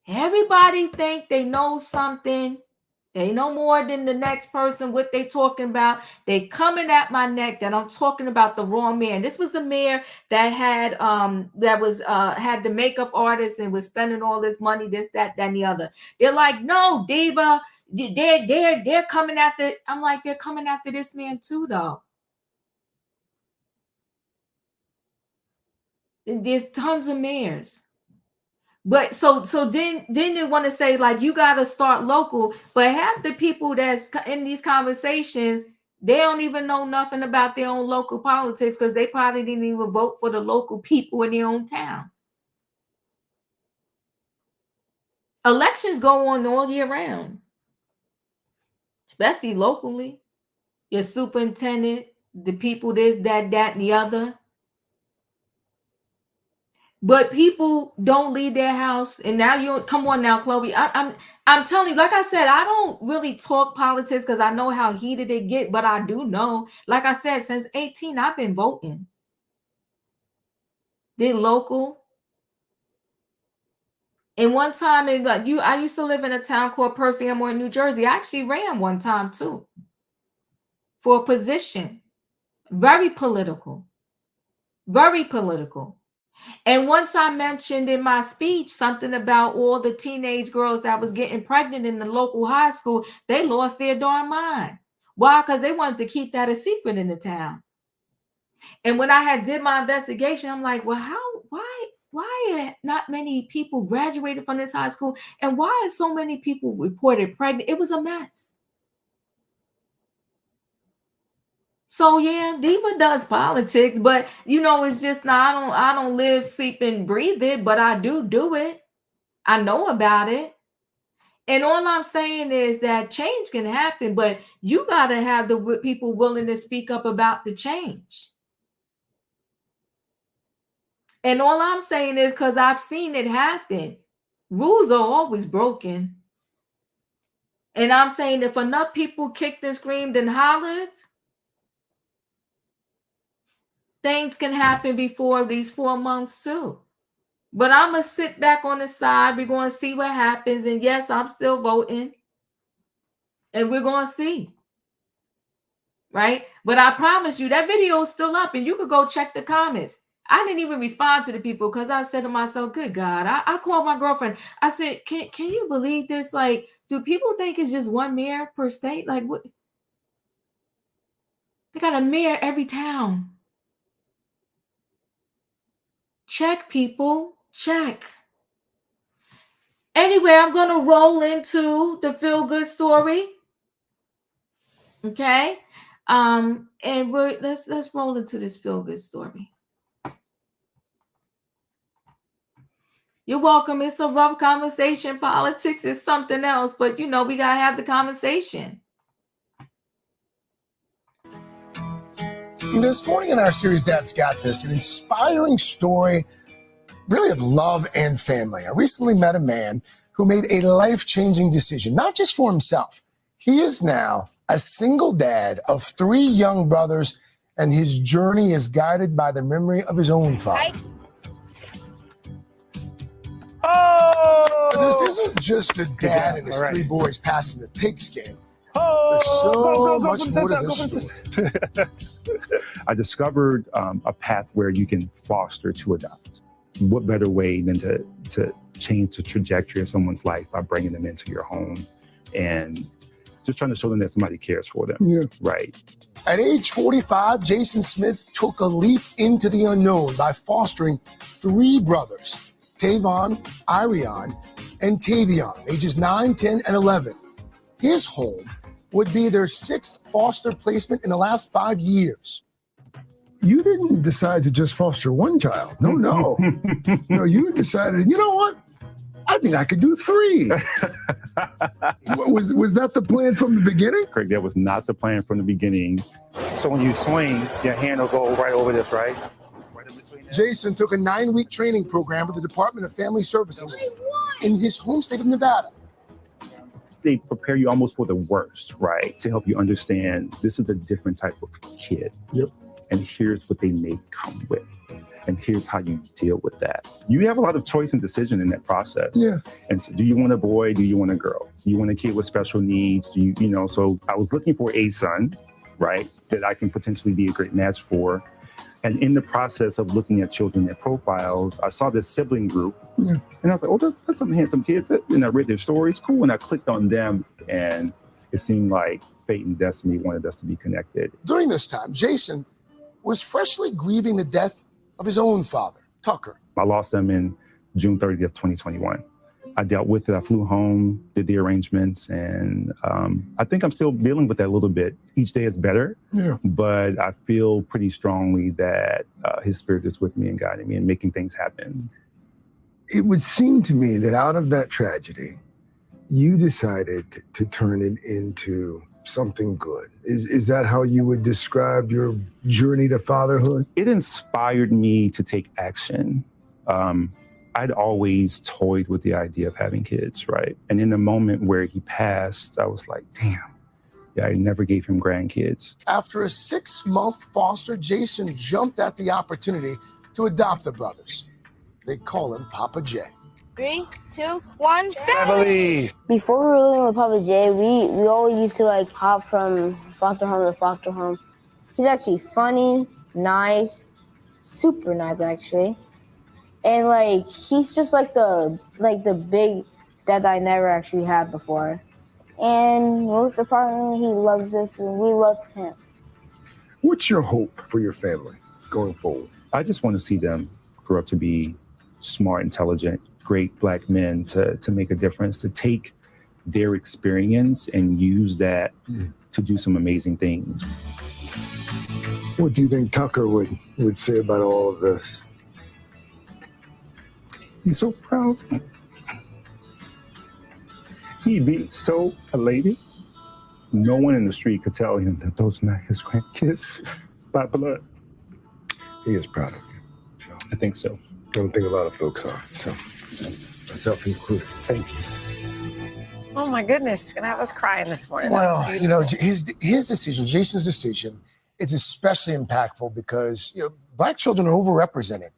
Everybody think they know something. They know more than the next person what they talking about. They coming at my neck that I'm talking about the wrong man. This was the mayor that had had the makeup artist and was spending all this money, this, that, and the other. They're like, no, Diva, they're coming after. I'm like, they're coming after this man too, though. There's tons of mayors. But so then they want to say like you got to start local, but half the people that's in these conversations, they don't even know nothing about their own local politics because they probably didn't even vote for the local people in their own town. Elections go on all year round. especially locally. Your superintendent, the people this, that, and the other. But people don't leave their house, and now you come on now, Chloe. I'm telling you, like I said, I don't really talk politics because I know how heated it get, but I do know, like I said, since 18, I've been voting. Did local. And one time I used to live in a town called Perfume, New Jersey. I actually ran one time too for a position. Very political. Very political. And once I mentioned in my speech something about all the teenage girls that was getting pregnant in the local high school, they lost their darn mind. Why? Because they wanted to keep that a secret in the town. And when I had did my investigation, I'm like, well, why not many people graduated from this high school? And why are so many people reported pregnant? It was a mess. So yeah, Diva does politics, but it's just not. I don't live, sleep, and breathe it, but I do it. I know about it, and all I'm saying is that change can happen, but you got to have the people willing to speak up about the change. And all I'm saying is because I've seen it happen. Rules are always broken, and I'm saying if enough people kicked and screamed and hollered, things can happen before these 4 months too. But I'm going to sit back on the side. We're going to see what happens. And yes, I'm still voting. And we're going to see. Right? But I promise you, that video is still up. And you could go check the comments. I didn't even respond to the people because I said to myself, good God. I called my girlfriend. I said, can you believe this? Like, do people think it's just one mayor per state? Like, what? They got a mayor every town. Check, people. Check. Anyway, I'm going to roll into the feel-good story. Okay? And let's roll into this feel-good story. You're welcome. It's a rough conversation. Politics is something else, but we got to have the conversation. This morning in our series, Dad's Got This, an inspiring story really of love and family. I recently met a man who made a life-changing decision, not just for himself. He is now a single dad of 3 young brothers, and his journey is guided by the memory of his own father. Oh! But this isn't just a dad and his 3 boys passing the pigskin. There's so much more to this story. I discovered a path where you can foster to adopt. What better way than to change the trajectory of someone's life by bringing them into your home and just trying to show them that somebody cares for them. Yeah. Right. At age 45, Jason Smith took a leap into the unknown by fostering 3 brothers, Tavon, Irion, and Tavion, ages 9, 10, and 11. His home would be their 6th foster placement in the last 5 years. You didn't decide to just foster one child. No. No, you decided, you know what? I think I could do 3. Was that the plan from the beginning? Craig, that was not the plan from the beginning. So when you swing, your hand will go right over this, right? Jason took a 9-week training program with the Department of Family Services in his home state of Nevada. They prepare you almost for the worst, right? To help you understand this is a different type of kid. Yep. And here's what they may come with. And here's how you deal with that. You have a lot of choice and decision in that process. Yeah. And so do you want a boy? Do you want a girl? Do you want a kid with special needs? Do you know, so I was looking for a son, right, that I can potentially be a great match for. And in the process of looking at children, their profiles, I saw this sibling group. Yeah. And I was like, oh, that's some handsome kids. And I read their stories. Cool. And I clicked on them. And it seemed like fate and destiny wanted us to be connected. During this time, Jason was freshly grieving the death of his own father, Tucker. I lost them in June 30th, 2021. I dealt with it. I flew home, did the arrangements, and I think I'm still dealing with that a little bit. Each day is better, but I feel pretty strongly that his spirit is with me and guiding me and making things happen. It would seem to me that out of that tragedy, you decided to turn it into something good. Is that how you would describe your journey to fatherhood? It inspired me to take action. I'd always toyed with the idea of having kids, right? And in the moment where he passed, I was like, damn, yeah, I never gave him grandkids. After a 6-month foster, Jason jumped at the opportunity to adopt the brothers. They call him Papa J. 3, 2, 1, family! Before we were living with Papa J, we always used to like hop from foster home to foster home. He's actually funny, nice, super nice actually. And like he's just like the big dad I never actually had before. And most importantly, he loves us and we love him. What's your hope for your family going forward? I just want to see them grow up to be smart, intelligent, great Black men to make a difference, to take their experience and use that to do some amazing things. What do you think Tucker would say about all of this? He's so proud. He'd be so elated. No one in the street could tell him that those are not his grandkids by blood. He is proud of you. So I think so. I don't think a lot of folks are. So myself included. Thank you. Oh my goodness, it's gonna have us crying this morning. Well, you know, his decision, Jason's decision, it's especially impactful because Black children are overrepresented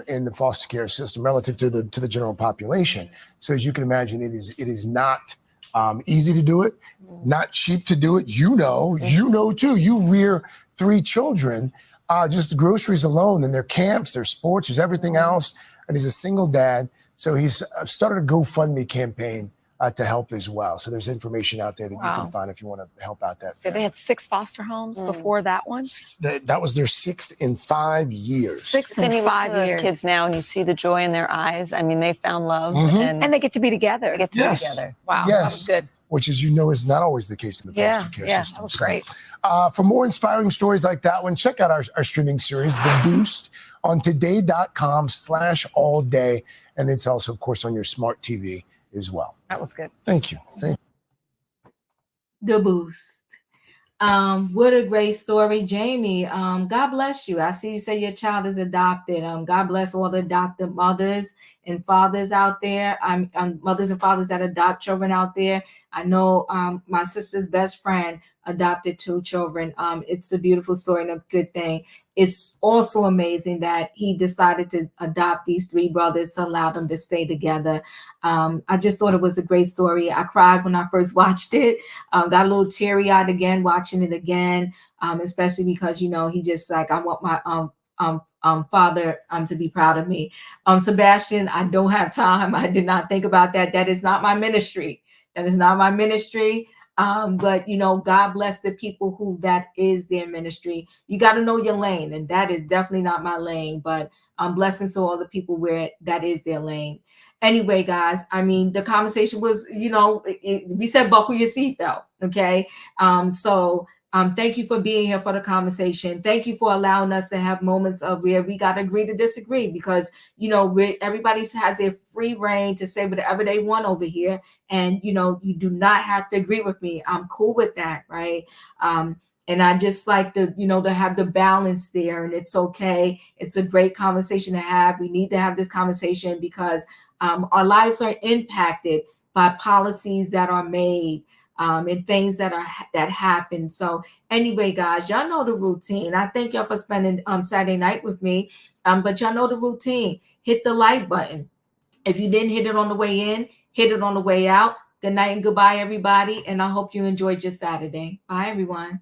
in the foster care system relative to the general population. So as you can imagine, it is not easy to do it, not cheap to do it. You know too. You rear 3 children, just the groceries alone, and their camps, their sports, there's everything else. And he's a single dad, so he's started a GoFundMe campaign to help as well. So there's information out there that you can find if you want to help out that. So they had 6 foster homes before that one? That was their 6th in 5 years. 6 in 5 years. Those kids now, and you see the joy in their eyes. I mean, they found love, and they get to be together. They get to be together. Wow, Yes. that was good. Which, as you know, is not always the case in the foster care system. That was great. For more inspiring stories like that one, check out our streaming series, The Boost, on today.com/all-day. And it's also, of course, on your smart TV as well. That was good. Thank you. The Boost. What a great story, Jamie. God bless you. I see you say your child is adopted. God bless all the adopted mothers and fathers out there. Mothers and fathers that adopt children out there. I know my sister's best friend adopted 2 children. It's a beautiful story and a good thing. It's also amazing that he decided to adopt these 3 brothers to allow them to stay together. I just thought it was a great story. I cried when I first watched it. Got a little teary-eyed again watching it again, especially because, he just like, I want my father to be proud of me. Sebastian, I don't have time. I did not think about that. That is not my ministry. That is not my ministry. But God bless the people who that is their ministry. You got to know your lane, and that is definitely not my lane, but blessings to all the people where that is their lane. Anyway, guys, I mean, the conversation was, we said buckle your seatbelt, okay? Thank you for being here for the conversation. Thank you for allowing us to have moments of where we got to agree to disagree because, everybody has their free reign to say whatever they want over here. And, you do not have to agree with me. I'm cool with that, right? And I just like to, to have the balance there, and it's okay. It's a great conversation to have. We need to have this conversation because our lives are impacted by policies that are made. And things that happen. So anyway, guys, y'all know the routine. I thank y'all for spending Saturday night with me. But y'all know the routine. Hit the like button. If you didn't hit it on the way in, hit it on the way out. Good night and goodbye, everybody. And I hope you enjoyed your Saturday. Bye, everyone.